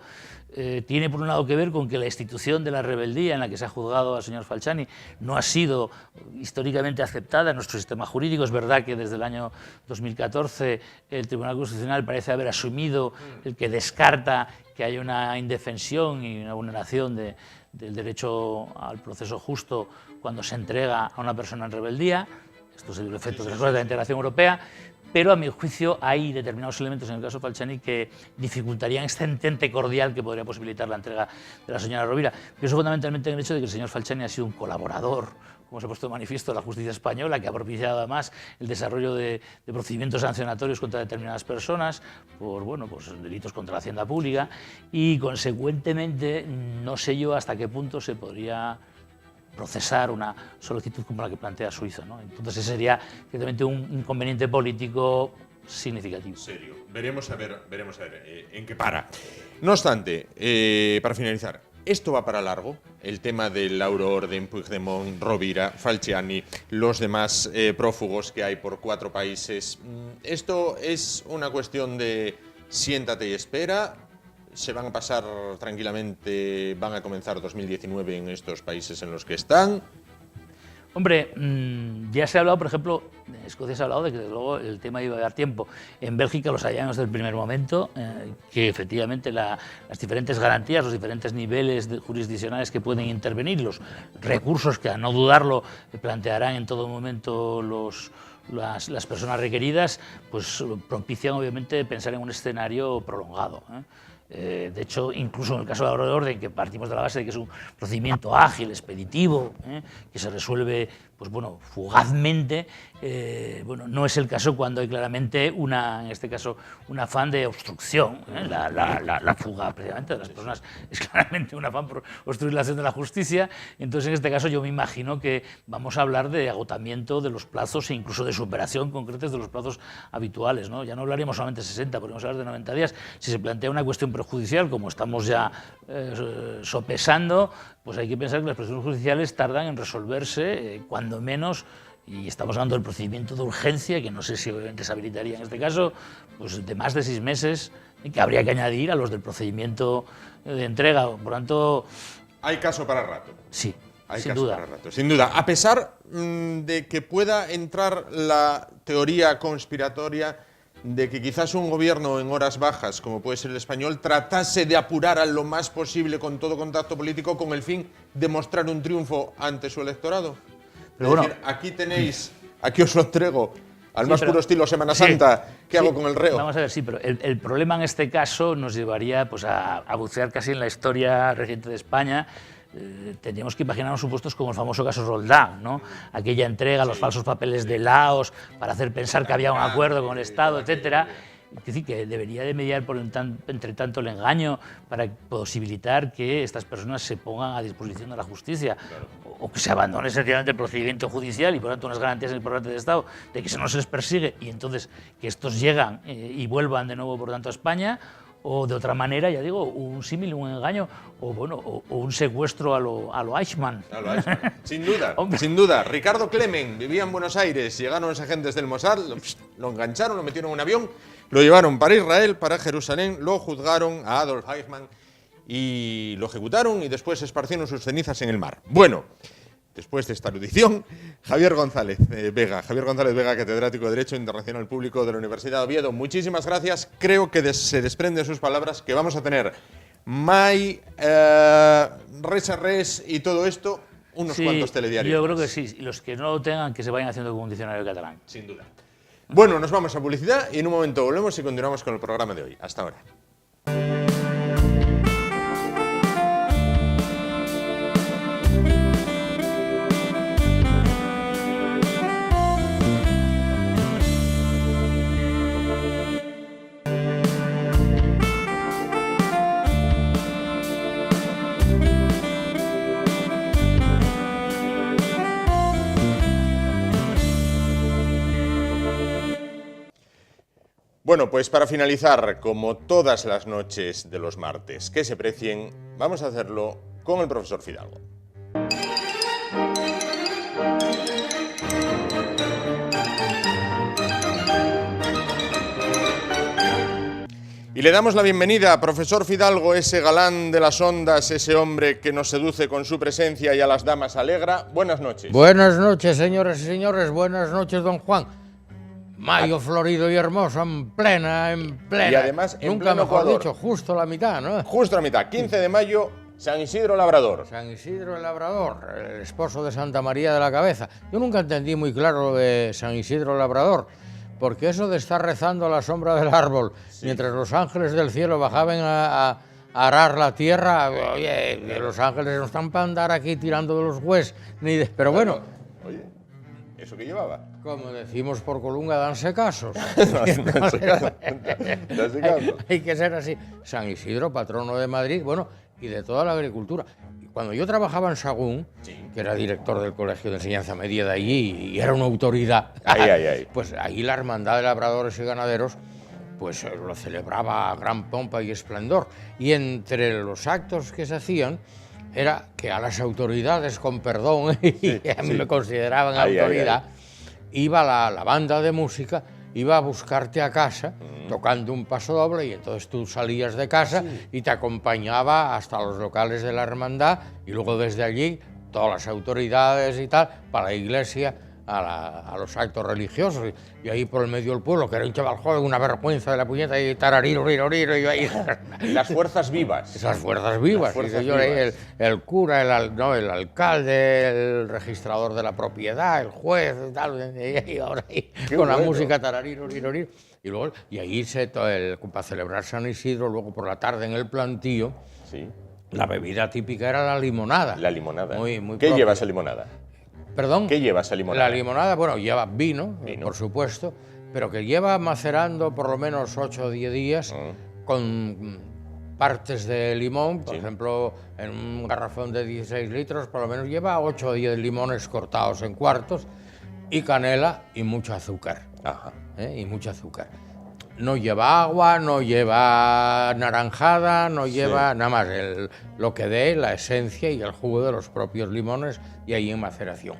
Tiene por un lado que ver con que la institución de la rebeldía en la que se ha juzgado al señor Falciani no ha sido históricamente aceptada en nuestro sistema jurídico. Es verdad que desde el año 2014 el Tribunal Constitucional parece haber asumido el que descarta que haya una indefensión y una vulneración del derecho al proceso justo cuando se entrega a una persona en rebeldía. Esto es el efecto de la integración europea. Pero a mi juicio hay determinados elementos en el caso Falciani que dificultarían este entente cordial que podría posibilitar la entrega de la señora Rovira. Pienso fundamentalmente en el hecho de que el señor Falciani ha sido un colaborador, como se ha puesto de manifiesto, de la justicia española, que ha propiciado además el desarrollo de procedimientos sancionatorios contra determinadas personas por pues, delitos contra la hacienda pública, y consecuentemente no sé yo hasta qué punto se podría procesar una solicitud como la que plantea Suiza, ¿no? Entonces ese sería ciertamente un inconveniente político significativo. Serio. Veremos a ver en qué para. No obstante, para finalizar, ¿esto va para largo? El tema del euroorden, Puigdemont, Rovira, Falciani, los demás prófugos que hay por 4 países. ¿Esto es una cuestión de siéntate y espera? ¿Se van a pasar tranquilamente, van a comenzar 2019 en estos países en los que están? Hombre, ya se ha hablado, por ejemplo, en Escocia se ha hablado de que desde luego el tema iba a dar tiempo. En Bélgica lo sabíamos desde el primer momento, que efectivamente las diferentes garantías, los diferentes niveles jurisdiccionales que pueden intervenir, los recursos que a no dudarlo plantearán en todo momento las personas requeridas, pues propician obviamente pensar en un escenario prolongado. De hecho, incluso en el caso de la orden, que partimos de la base de que es un procedimiento ágil, expeditivo, que se resuelve pues bueno, fugazmente, no es el caso cuando hay claramente en este caso, un afán de obstrucción. La fuga precisamente de las personas es claramente un afán por obstruir la acción de la justicia. Entonces, en este caso, yo me imagino que vamos a hablar de agotamiento de los plazos e incluso de superación concretas de los plazos habituales, ¿no? Ya no hablaríamos solamente de 60, podríamos hablar de 90 días. Si se plantea una cuestión prejudicial, como estamos ya sopesando, pues hay que pensar que las procesos judiciales tardan en resolverse, cuando menos, y estamos hablando del procedimiento de urgencia, que no sé si obviamente se habilitaría en este caso, pues de más de 6 meses, que habría que añadir a los del procedimiento de entrega. Por tanto, hay caso para rato. Sí, hay sin caso duda. Para rato, sin duda. A pesar de que pueda entrar la teoría conspiratoria de que quizás un gobierno en horas bajas, como puede ser el español, tratase de apurar a lo más posible con todo contacto político con el fin de mostrar un triunfo ante su electorado? Pero es bueno, decir, aquí tenéis, aquí os lo entrego, al sí, más pero, puro estilo Semana Santa, ¿qué hago con el reo? Vamos a ver, sí, pero el problema en este caso nos llevaría pues, a bucear casi en la historia reciente de España. Tendríamos que imaginarnos supuestos como el famoso caso Roldán, ¿no? Aquella entrega, los falsos papeles de Laos para hacer pensar que había un acuerdo con el Estado, etcétera. Es decir, que debería de mediar entre tanto el engaño para posibilitar que estas personas se pongan a disposición de la justicia, o que se abandone sencillamente el procedimiento judicial y por tanto unas garantías en el programa de Estado de que no se les persigue y entonces que estos llegan y vuelvan de nuevo por tanto a España, o de otra manera, ya digo, un símil, un engaño, o bueno, o un secuestro a lo Eichmann. A lo Eichmann. Sin duda, sin duda. Ricardo Clemen vivía en Buenos Aires, llegaron los agentes del Mossad, lo engancharon, lo metieron en un avión, lo llevaron para Israel, para Jerusalén, lo juzgaron a Adolf Eichmann y lo ejecutaron y después esparcieron sus cenizas en el mar. Bueno, después de esta erudición, Javier González Vega, catedrático de Derecho Internacional Público de la Universidad de Oviedo, muchísimas gracias. Creo que se desprende de sus palabras que vamos a tener res a res y todo esto, unos cuantos telediarios. Yo creo que sí, los que no lo tengan, que se vayan haciendo con un diccionario catalán. Sin duda. Bueno, nos vamos a publicidad y en un momento volvemos y continuamos con el programa de hoy. Hasta ahora. Bueno, pues para finalizar, como todas las noches de los martes que se precien, vamos a hacerlo con el profesor Fidalgo. Y le damos la bienvenida, profesor Fidalgo, ese galán de las ondas, ese hombre que nos seduce con su presencia y a las damas alegra. Buenas noches. Buenas noches, señoras y señores. Buenas noches, don Juan. Mayo florido y hermoso, en plena. Y además, en nunca pleno mejor Ecuador. dicho, justo la mitad, ¿no? Justo la mitad, 15 de mayo, San Isidro Labrador. San Isidro el Labrador, el esposo de Santa María de la Cabeza. Yo nunca entendí muy claro lo de San Isidro Labrador, porque eso de estar rezando a la sombra del árbol, mientras los ángeles del cielo bajaban a arar la tierra, oye, los ángeles no están para andar aquí tirando de los jueces, pero bueno. Oye, ¿eso qué llevaba? Como decimos por Colunga, danse casos. Danse casos. Hay que ser así. San Isidro, patrono de Madrid, bueno, y de toda la agricultura. Cuando yo trabajaba en Sagún, que era director del Colegio de Enseñanza Media de allí y era una autoridad, pues ahí la Hermandad de Labradores y Ganaderos pues lo celebraba a gran pompa y esplendor. Y entre los actos que se hacían era que a las autoridades, con perdón, y a mí me consideraban autoridad, iba la banda de música, iba a buscarte a casa tocando un paso doble y entonces tú salías de casa y te acompañaba hasta los locales de la hermandad y luego desde allí todas las autoridades y tal para la iglesia a los actos religiosos y ahí por el medio del pueblo que era un chaval joven, una vergüenza de la puñeta y tarariro, y ahí las fuerzas vivas. Esas fuerzas vivas. El cura, el alcalde, el registrador de la propiedad, el juez y tal, y ahora ahí, con la música tarariro, y luego y ahí para celebrar San Isidro, luego por la tarde en el plantío, la bebida típica era la limonada. La limonada. Muy ¿Qué propia. lleva esa limonada? ¿Perdón? ¿Qué lleva esa limonada? La limonada, bueno, lleva vino, por supuesto, pero que lleva macerando por lo menos 8 o 10 días con partes de limón. Por ejemplo, en un garrafón de 16 litros, por lo menos lleva 8 o 10 limones cortados en cuartos y canela y mucho azúcar. Y mucho azúcar. No lleva agua, no lleva naranjada, no lleva nada más lo que dé, la esencia y el jugo de los propios limones y ahí en maceración.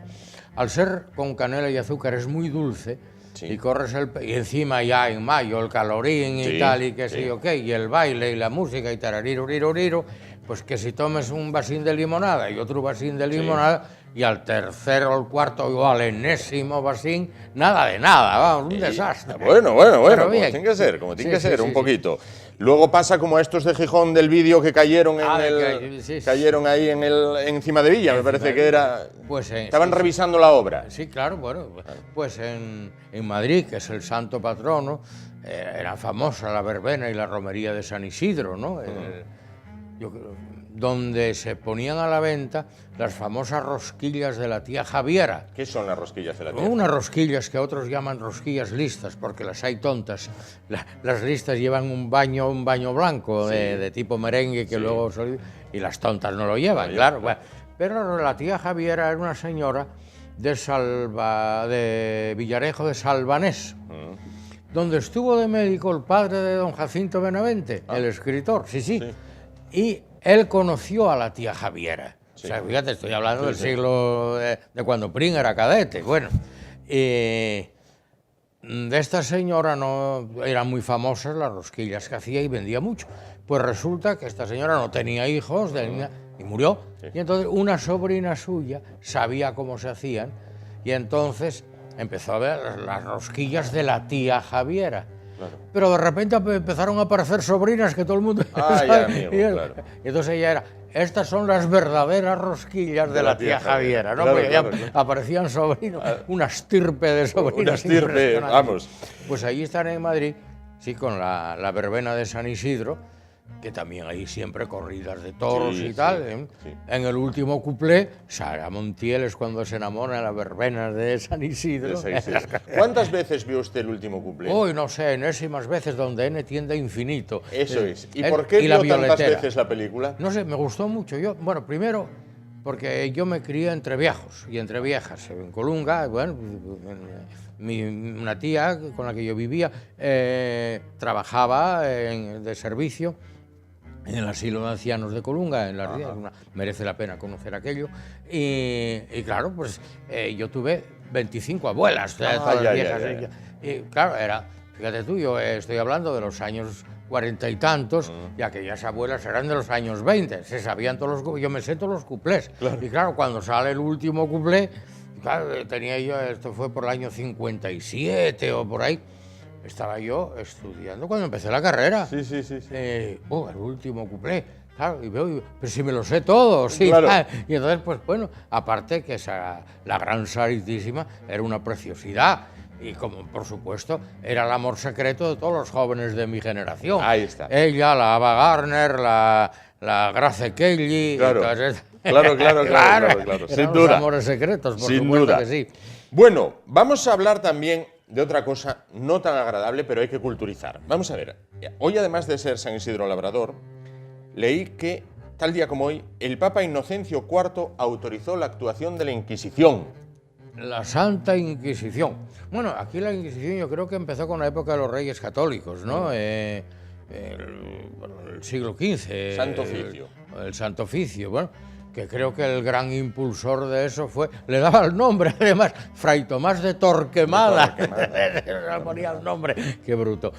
Al ser con canela y azúcar es muy dulce y corres y encima ya en mayo el calorín y tal y que sí, y el baile y la música y tarariro, pues que si tomes un vasín de limonada y otro vasín de limonada, y al tercero o el cuarto o al enésimo vasín, nada de nada, vamos, un desastre. Bueno, como bien. tiene que ser, como tiene que ser, un sí. poquito. Luego pasa como a estos de Gijón del vídeo que cayeron cayeron ahí encima de Villa, me parece que era. Pues estaban revisando la obra. Sí, claro, bueno, pues en Madrid, que es el santo patrono, era famosa la verbena y la romería de San Isidro, ¿no? Donde se ponían a la venta las famosas rosquillas de la tía Javiera. ¿Qué son las rosquillas de la tía? Unas rosquillas que otros llaman rosquillas listas, porque las hay tontas. Las listas llevan un baño blanco de tipo merengue que luego... Y las tontas no lo llevan, claro. Bueno, pero la tía Javiera era una señora de Villarejo de Salvanés, donde estuvo de médico el padre de don Jacinto Benavente, el escritor, sí. Y él conoció a la tía Javiera. O sea, fíjate, estoy hablando del siglo de cuando Prim era cadete. Bueno, de esta señora no eran muy famosas las rosquillas que hacía y vendía mucho. Pues resulta que esta señora no tenía hijos y murió. Y entonces una sobrina suya sabía cómo se hacían y entonces empezó a ver las rosquillas de la tía Javiera. Claro. Pero de repente empezaron a aparecer sobrinas que todo el mundo... Amigo, claro. Y entonces ella era, estas son las verdaderas rosquillas de la tía Javiera, ¿no? Claro, porque claro. Aparecían sobrinos, una estirpe de sobrinos. Una estirpe, vamos. Pues ahí están en Madrid, sí, con la verbena de San Isidro, que también hay siempre corridas de toros y tal. En el último cuplé, Sara Montiel es cuando se enamora de las verbenas de San Isidro. ¿Cuántas veces vio usted el último cuplé? Uy, no sé, enésimas veces, donde N tiende a infinito. Eso es. ¿Y por qué vio tantas veces la película? No sé, me gustó mucho. Bueno, primero, porque yo me crié entre viejos y entre viejas. En Colunga, bueno, una tía con la que yo vivía trabajaba de servicio en el asilo de ancianos de Colunga, en Las Rías. Merece la pena conocer aquello. Y claro, pues yo tuve 25 abuelas, todas viejas. Y claro, fíjate tú, yo estoy hablando de los años 40 y tantos, y aquellas abuelas eran de los años 20, se sabían todos yo me sé todos los cuplés. Claro. Y claro, cuando sale el último cuplé, claro, tenía yo, esto fue por el año 57 o por ahí, estaba yo estudiando cuando empecé la carrera. Sí. El último cuplé. Claro, y veo, pero si me lo sé todo, sí. Claro. Y entonces, pues bueno, aparte que la Gran Saritísima era una preciosidad. Y como, por supuesto, era el amor secreto de todos los jóvenes de mi generación. Ahí está. Ella, la Ava Gardner, la Grace Kelly... Claro. Claro. Sin duda. Los amores secretos, por supuesto que sí. Bueno, vamos a hablar también de otra cosa no tan agradable, pero hay que culturizar. Vamos a ver, hoy además de ser San Isidro Labrador, leí que, tal día como hoy, el Papa Inocencio IV autorizó la actuación de la Inquisición. La Santa Inquisición. Bueno, aquí la Inquisición yo creo que empezó con la época de los Reyes Católicos, ¿no? El siglo XV. Santo Oficio. El Santo Oficio, bueno, que creo que el gran impulsor de eso le daba el nombre, además, Fray Tomás de Torquemada. Le ponía el nombre, qué bruto.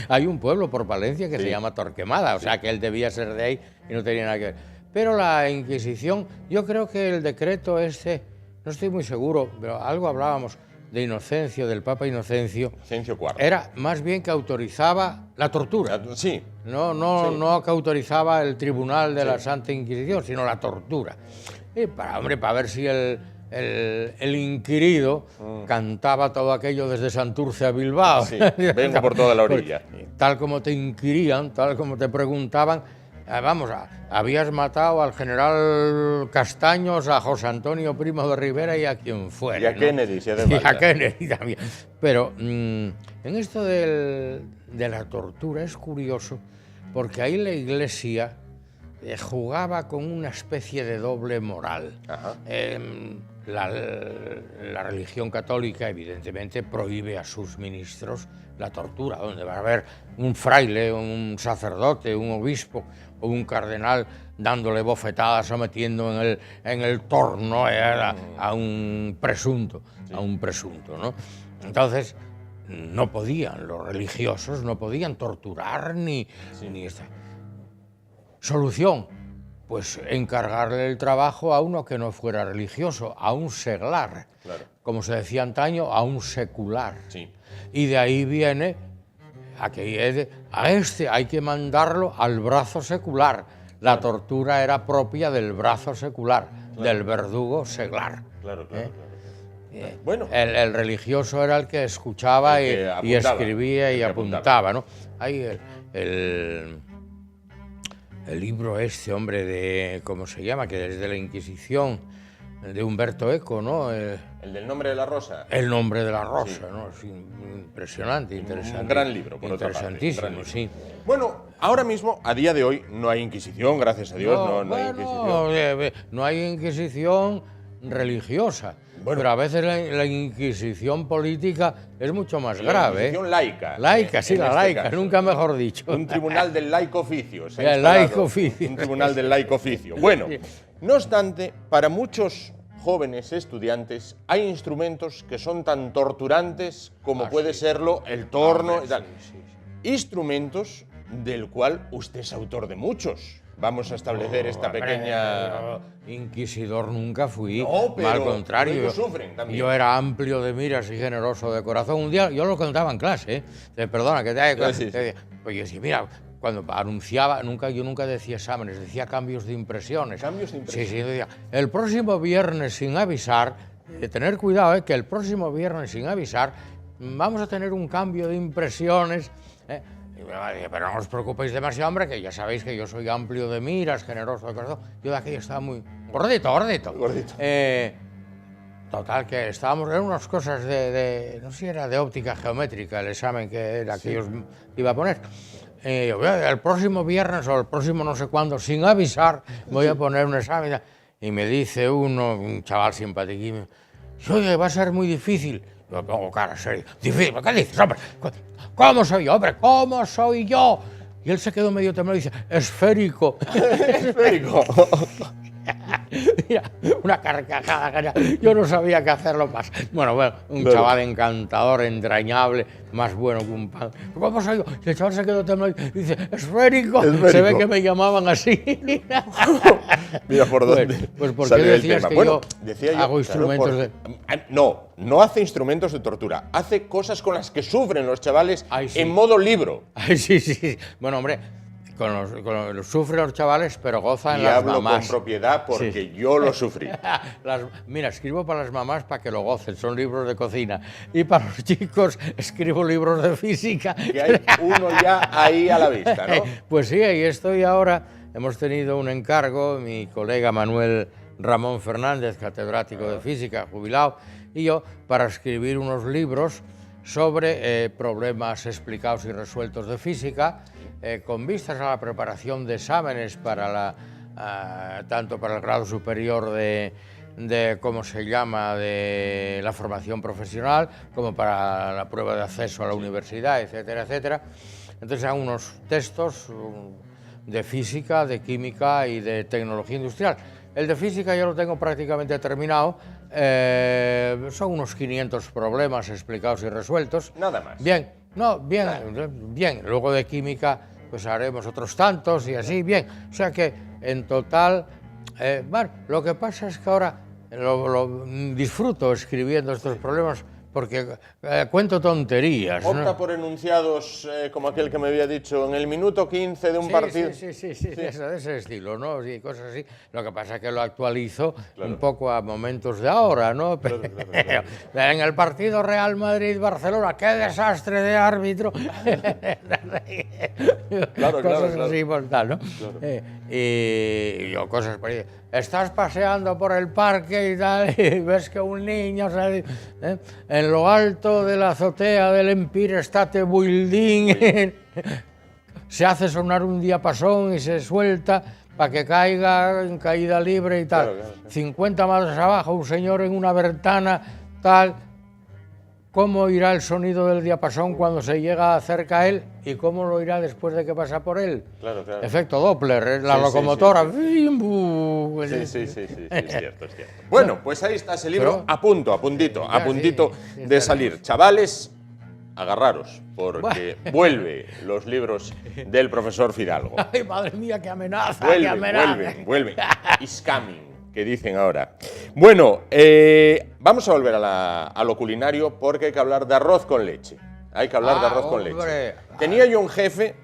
Hay un pueblo por Palencia que se llama Torquemada, o sea que él debía ser de ahí y no tenía nada que ver. Pero la Inquisición, yo creo que el decreto no estoy muy seguro, pero algo hablábamos de Inocencio, del Papa Inocencio. Inocencio IV. Era más bien que autorizaba la tortura. Sí. No que autorizaba el tribunal de la Santa Inquisición, sino la tortura. Y para ver si el inquirido cantaba todo aquello desde Santurce a Bilbao. Sí, vengo por toda la orilla. Tal como te inquirían, tal como te preguntaban, habías matado al general Castaños, a José Antonio Primo de Rivera y a quien fuera. Y a Kennedy, si hace falta. Y a Kennedy también. Pero en esto de la tortura es curioso, porque ahí la Iglesia jugaba con una especie de doble moral. La religión católica, evidentemente, prohíbe a sus ministros la tortura, donde va a haber un fraile, un sacerdote, un obispo o un cardenal dándole bofetadas o metiendo en el torno a un presunto, ¿no? Entonces, no podían, los religiosos no podían torturar ni esta. Solución, pues encargarle el trabajo a uno que no fuera religioso, a un seglar, Claro. como se decía antaño, a un secular. Sí. Y de ahí viene a este hay que mandarlo al brazo secular. La tortura era propia del brazo secular, del verdugo seglar. Claro. Bueno. El religioso era el que escuchaba El que y apuntaba, escribía el y que apuntaba, ¿no? Hay el libro este, hombre, de, ¿cómo se llama?, que es de la Inquisición, de Humberto Eco, ¿no? El del nombre de la rosa. El nombre de la rosa, ¿no? Es impresionante, interesante. Un gran libro, por otra parte. Interesantísimo, Un gran sí. Bueno, ahora mismo, a día de hoy, no hay Inquisición, gracias a Dios, no hay Inquisición. No hay Inquisición religiosa, pero a veces la Inquisición política es mucho más grave. Inquisición laica. Laica, sí, en la este laica, caso. nunca mejor dicho. Un tribunal del laico oficio. se ha El instalado. laico oficio. Un tribunal del laico oficio. Bueno, no obstante, para muchos jóvenes estudiantes hay instrumentos que son tan torturantes como puede serlo el torno y tal. Instrumentos del cual usted es autor de muchos. Vamos a establecer esta pequeña... Inquisidor nunca fui, No, pero al contrario. ellos sufren también. Yo era amplio de miras y generoso de corazón. Un día yo lo contaba en clase, perdona, que te... Sí. Pues yo decía, mira, cuando anunciaba, yo nunca decía exámenes, decía cambios de impresiones. Cambios de impresiones. Sí, decía, el próximo viernes sin avisar, tener cuidado, que el próximo viernes sin avisar vamos a tener un cambio de impresiones. Pero no os preocupéis demasiado, hombre, que ya sabéis que yo soy amplio de miras, generoso de corazón. Yo de aquello estaba muy gordito. Total, que estábamos en unas cosas no sé si era de óptica geométrica, el examen que era que yo iba a poner. El próximo viernes o el próximo no sé cuándo, sin avisar, voy a poner un examen. Y me dice un chaval simpático, oye, va a ser muy difícil. Yo me pongo cara seria. Difícil, ¿qué dices, hombre? ¿Cómo soy yo, hombre? ¿Cómo soy yo? Y él se quedó medio temblado y dice, esférico. Esférico. Mira, una carcajada, yo no sabía qué hacerlo más. Bueno, un chaval encantador, entrañable, más bueno que un pan. ¿Cómo soy yo? Y el chaval se quedó temblado y dice, esférico. Se ve que me llamaban así. Mira por dónde. Pues ¿por qué salió el decías tema? que Bueno, yo decía hago instrumentos de...? No hace instrumentos de tortura, hace cosas con las que sufren los chavales Sí. en modo libro. Sí. Bueno, hombre, sufren los chavales, pero gozan Y las hablo mamás. con propiedad porque yo lo sufrí. Mira, escribo para las mamás para que lo gocen, son libros de cocina. Y para los chicos escribo libros de física. Que hay uno ya ahí a la vista, ¿no? Pues sí, ahí estoy ahora. Hemos tenido un encargo, mi colega Manuel Ramón Fernández, catedrático de física, jubilado, y yo, para escribir unos libros sobre problemas explicados y resueltos de física, con vistas a la preparación de exámenes para tanto para el grado superior de ¿cómo se llama?, de la formación profesional, como para la prueba de acceso a la universidad, etcétera, etcétera. Entonces hago unos textos de física, de química y de tecnología industrial. El de física ya lo tengo prácticamente terminado. Son unos 500 problemas explicados y resueltos. Nada más. Bien. Luego de química pues haremos otros tantos y así, bien. O sea que en total, bueno, lo que pasa es que ahora lo disfruto escribiendo estos problemas porque cuento tonterías. Opta ¿no? por enunciados como aquel que me había dicho en el minuto 15 de un partido. Sí, de ese estilo, ¿no? Sí, cosas así. Lo que pasa es que lo actualizo un poco a momentos de ahora, ¿no? Claro. En el partido Real Madrid-Barcelona, ¡qué desastre de árbitro! Cosas así por tal, ¿no? Claro. Y yo cosas por ahí. Estás paseando por el parque y tal, y ves que un niño sale, en lo alto de la azotea del Empire State Building se hace sonar un diapasón y se suelta para que caiga en caída libre y tal. Claro. 50 metros abajo, un señor en una ventana, tal. ¿Cómo irá el sonido del diapasón cuando se llega cerca a él y cómo lo irá después de que pasa por él? Claro. Efecto Doppler, la locomotora. Sí, es cierto. Bueno, pues ahí está ese libro, a puntito de salir. Chavales, agarraros, porque vuelve los libros del profesor Fidalgo. Ay, madre mía, qué amenaza, qué amenaza. Vuelven. It's coming, que dicen ahora. Bueno, vamos a volver a lo culinario porque hay que hablar de arroz con leche. Hay que hablar de arroz con leche. Tenía yo un jefe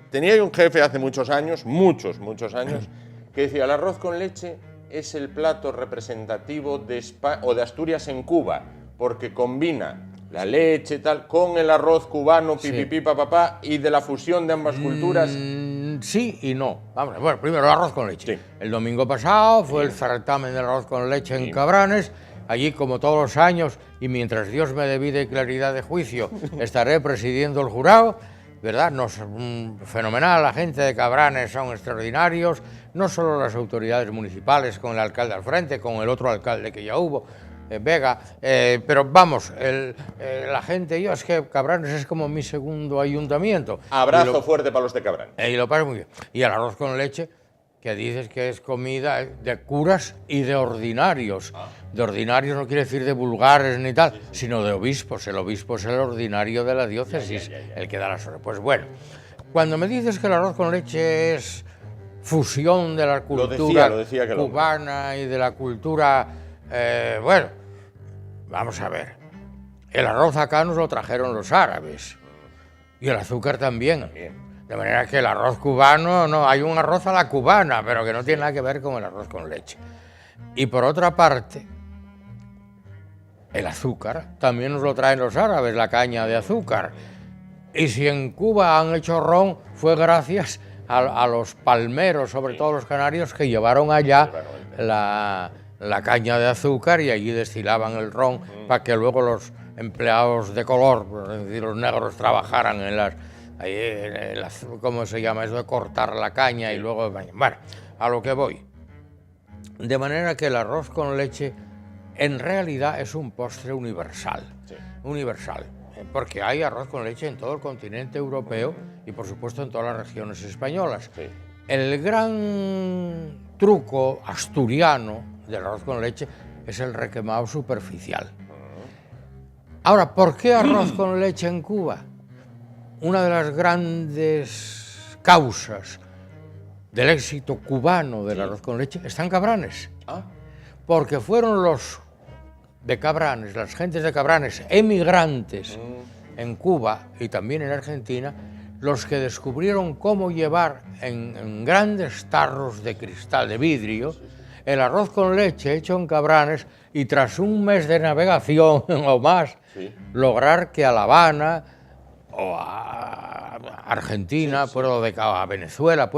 hace muchos años, muchos años, que decía, el arroz con leche es el plato representativo de Asturias en Cuba, porque combina la leche y tal con el arroz cubano, pipipi, papá, y de la fusión de ambas culturas. Sí y no. Vamos, bueno, primero el arroz con leche. Sí. El domingo pasado fue el certamen del arroz con leche en Cabranes. Allí, como todos los años, y mientras Dios me dé vida y claridad de juicio, estaré presidiendo el jurado, ¿verdad? Fenomenal, la gente de Cabranes son extraordinarios, no solo las autoridades municipales, con el alcalde al frente, con el otro alcalde que ya hubo, Vega, pero vamos, la gente, es que Cabranes es como mi segundo ayuntamiento. Abrazo fuerte para los de Cabranes. Y lo paso muy bien. Y el arroz con leche, que dices que es comida de curas y de ordinarios. De ordinarios no quiere decir de vulgares ni tal, sino de obispos. El obispo es el ordinario de la diócesis, el que da las órdenes. Pues bueno, cuando me dices que el arroz con leche es fusión de la cultura cubana y de la cultura... bueno, vamos a ver. El arroz acá nos lo trajeron los árabes. Y el azúcar también. De manera que el arroz cubano, no, hay un arroz a la cubana, pero que no tiene nada que ver con el arroz con leche. Y por otra parte, el azúcar también nos lo traen los árabes, la caña de azúcar. Y si en Cuba han hecho ron, fue gracias a los palmeros, sobre todo los canarios, que llevaron allá la caña de azúcar y allí destilaban el ron para que luego los empleados de color, es decir, los negros, trabajaran en las... ¿cómo se llama eso de cortar la caña y luego... Bueno, a lo que voy. De manera que el arroz con leche en realidad es un postre universal. Sí. Universal. Porque hay arroz con leche en todo el continente europeo y por supuesto en todas las regiones españolas. Sí. El gran truco asturiano del arroz con leche es el requemado superficial. Ahora, ¿por qué arroz con leche en Cuba? Una de las grandes causas del éxito cubano del arroz con leche está en Cabranes. Porque fueron los de Cabranes, las gentes de Cabranes, emigrantes en Cuba y también en Argentina, los que descubrieron cómo llevar en grandes tarros de cristal, de vidrio, el arroz con leche hecho en Cabranes y tras un mes de navegación o más, lograr que a La Habana o a Argentina, a Venezuela,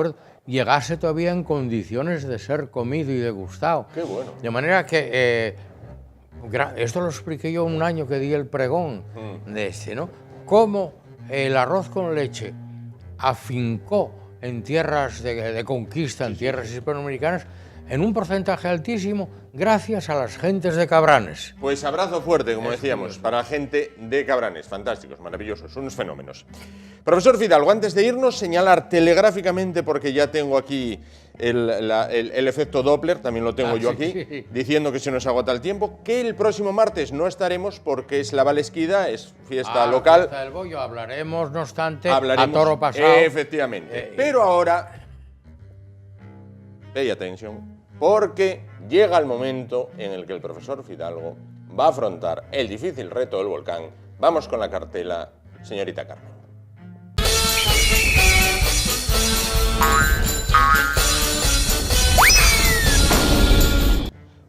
llegase todavía en condiciones de ser comido y degustado. Qué bueno. De manera que, esto lo expliqué yo un año que di el pregón de este, ¿no? Cómo el arroz con leche afincó en tierras de conquista, en tierras hispanoamericanas, en un porcentaje altísimo, gracias a las gentes de Cabranes. Pues abrazo fuerte, como decíamos, para la gente de Cabranes. Fantásticos, maravillosos, unos fenómenos. Profesor Fidalgo, antes de irnos, señalar telegráficamente, porque ya tengo aquí el efecto Doppler, también lo tengo yo aquí, diciendo que se nos agota el tiempo, que el próximo martes no estaremos porque es la Valesquida, es fiesta local. Fiesta del Bollo, hablaremos, no obstante, a toro pasado. Efectivamente. Pero ahora, pay attention, porque llega el momento en el que el profesor Fidalgo va a afrontar el difícil reto del volcán. Vamos con la cartela, señorita Carmen.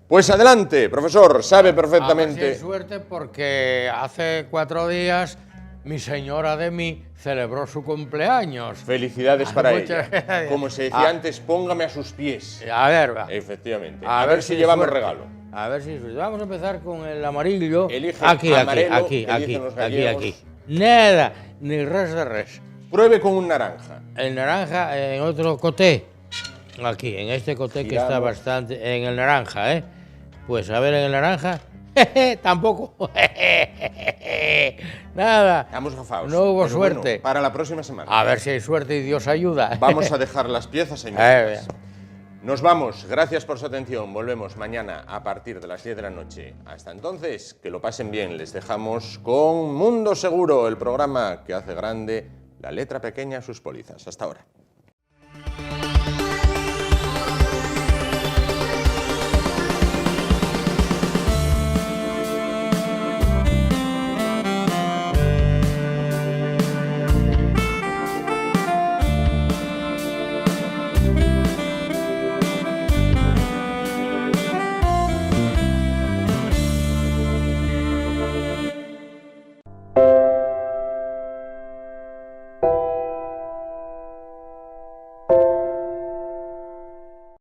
Pues adelante, profesor, sabe perfectamente. A ver si hay suerte, porque hace 4 días mi señora de mí celebró su cumpleaños. Felicidades para ella. Como se decía antes, póngame a sus pies. A ver, va. Efectivamente. A ver si llevamos regalo. A ver si vamos a empezar con el amarillo. Elige aquí. Nada, ni res de res. Pruebe con un naranja. El naranja en otro coté. Aquí, en este coté que está bastante... En el naranja, ¿eh? Pues a ver, en el naranja... Tampoco. Nada. Estamos gafados. No hubo suerte. Bueno, para la próxima semana. A ver si hay suerte y Dios ayuda. Vamos a dejar las piezas, señores. Nos vamos, gracias por su atención, volvemos mañana a partir de las 10 de la noche. Hasta entonces, que lo pasen bien, les dejamos con Mundo Seguro, el programa que hace grande la letra pequeña a sus pólizas. Hasta ahora.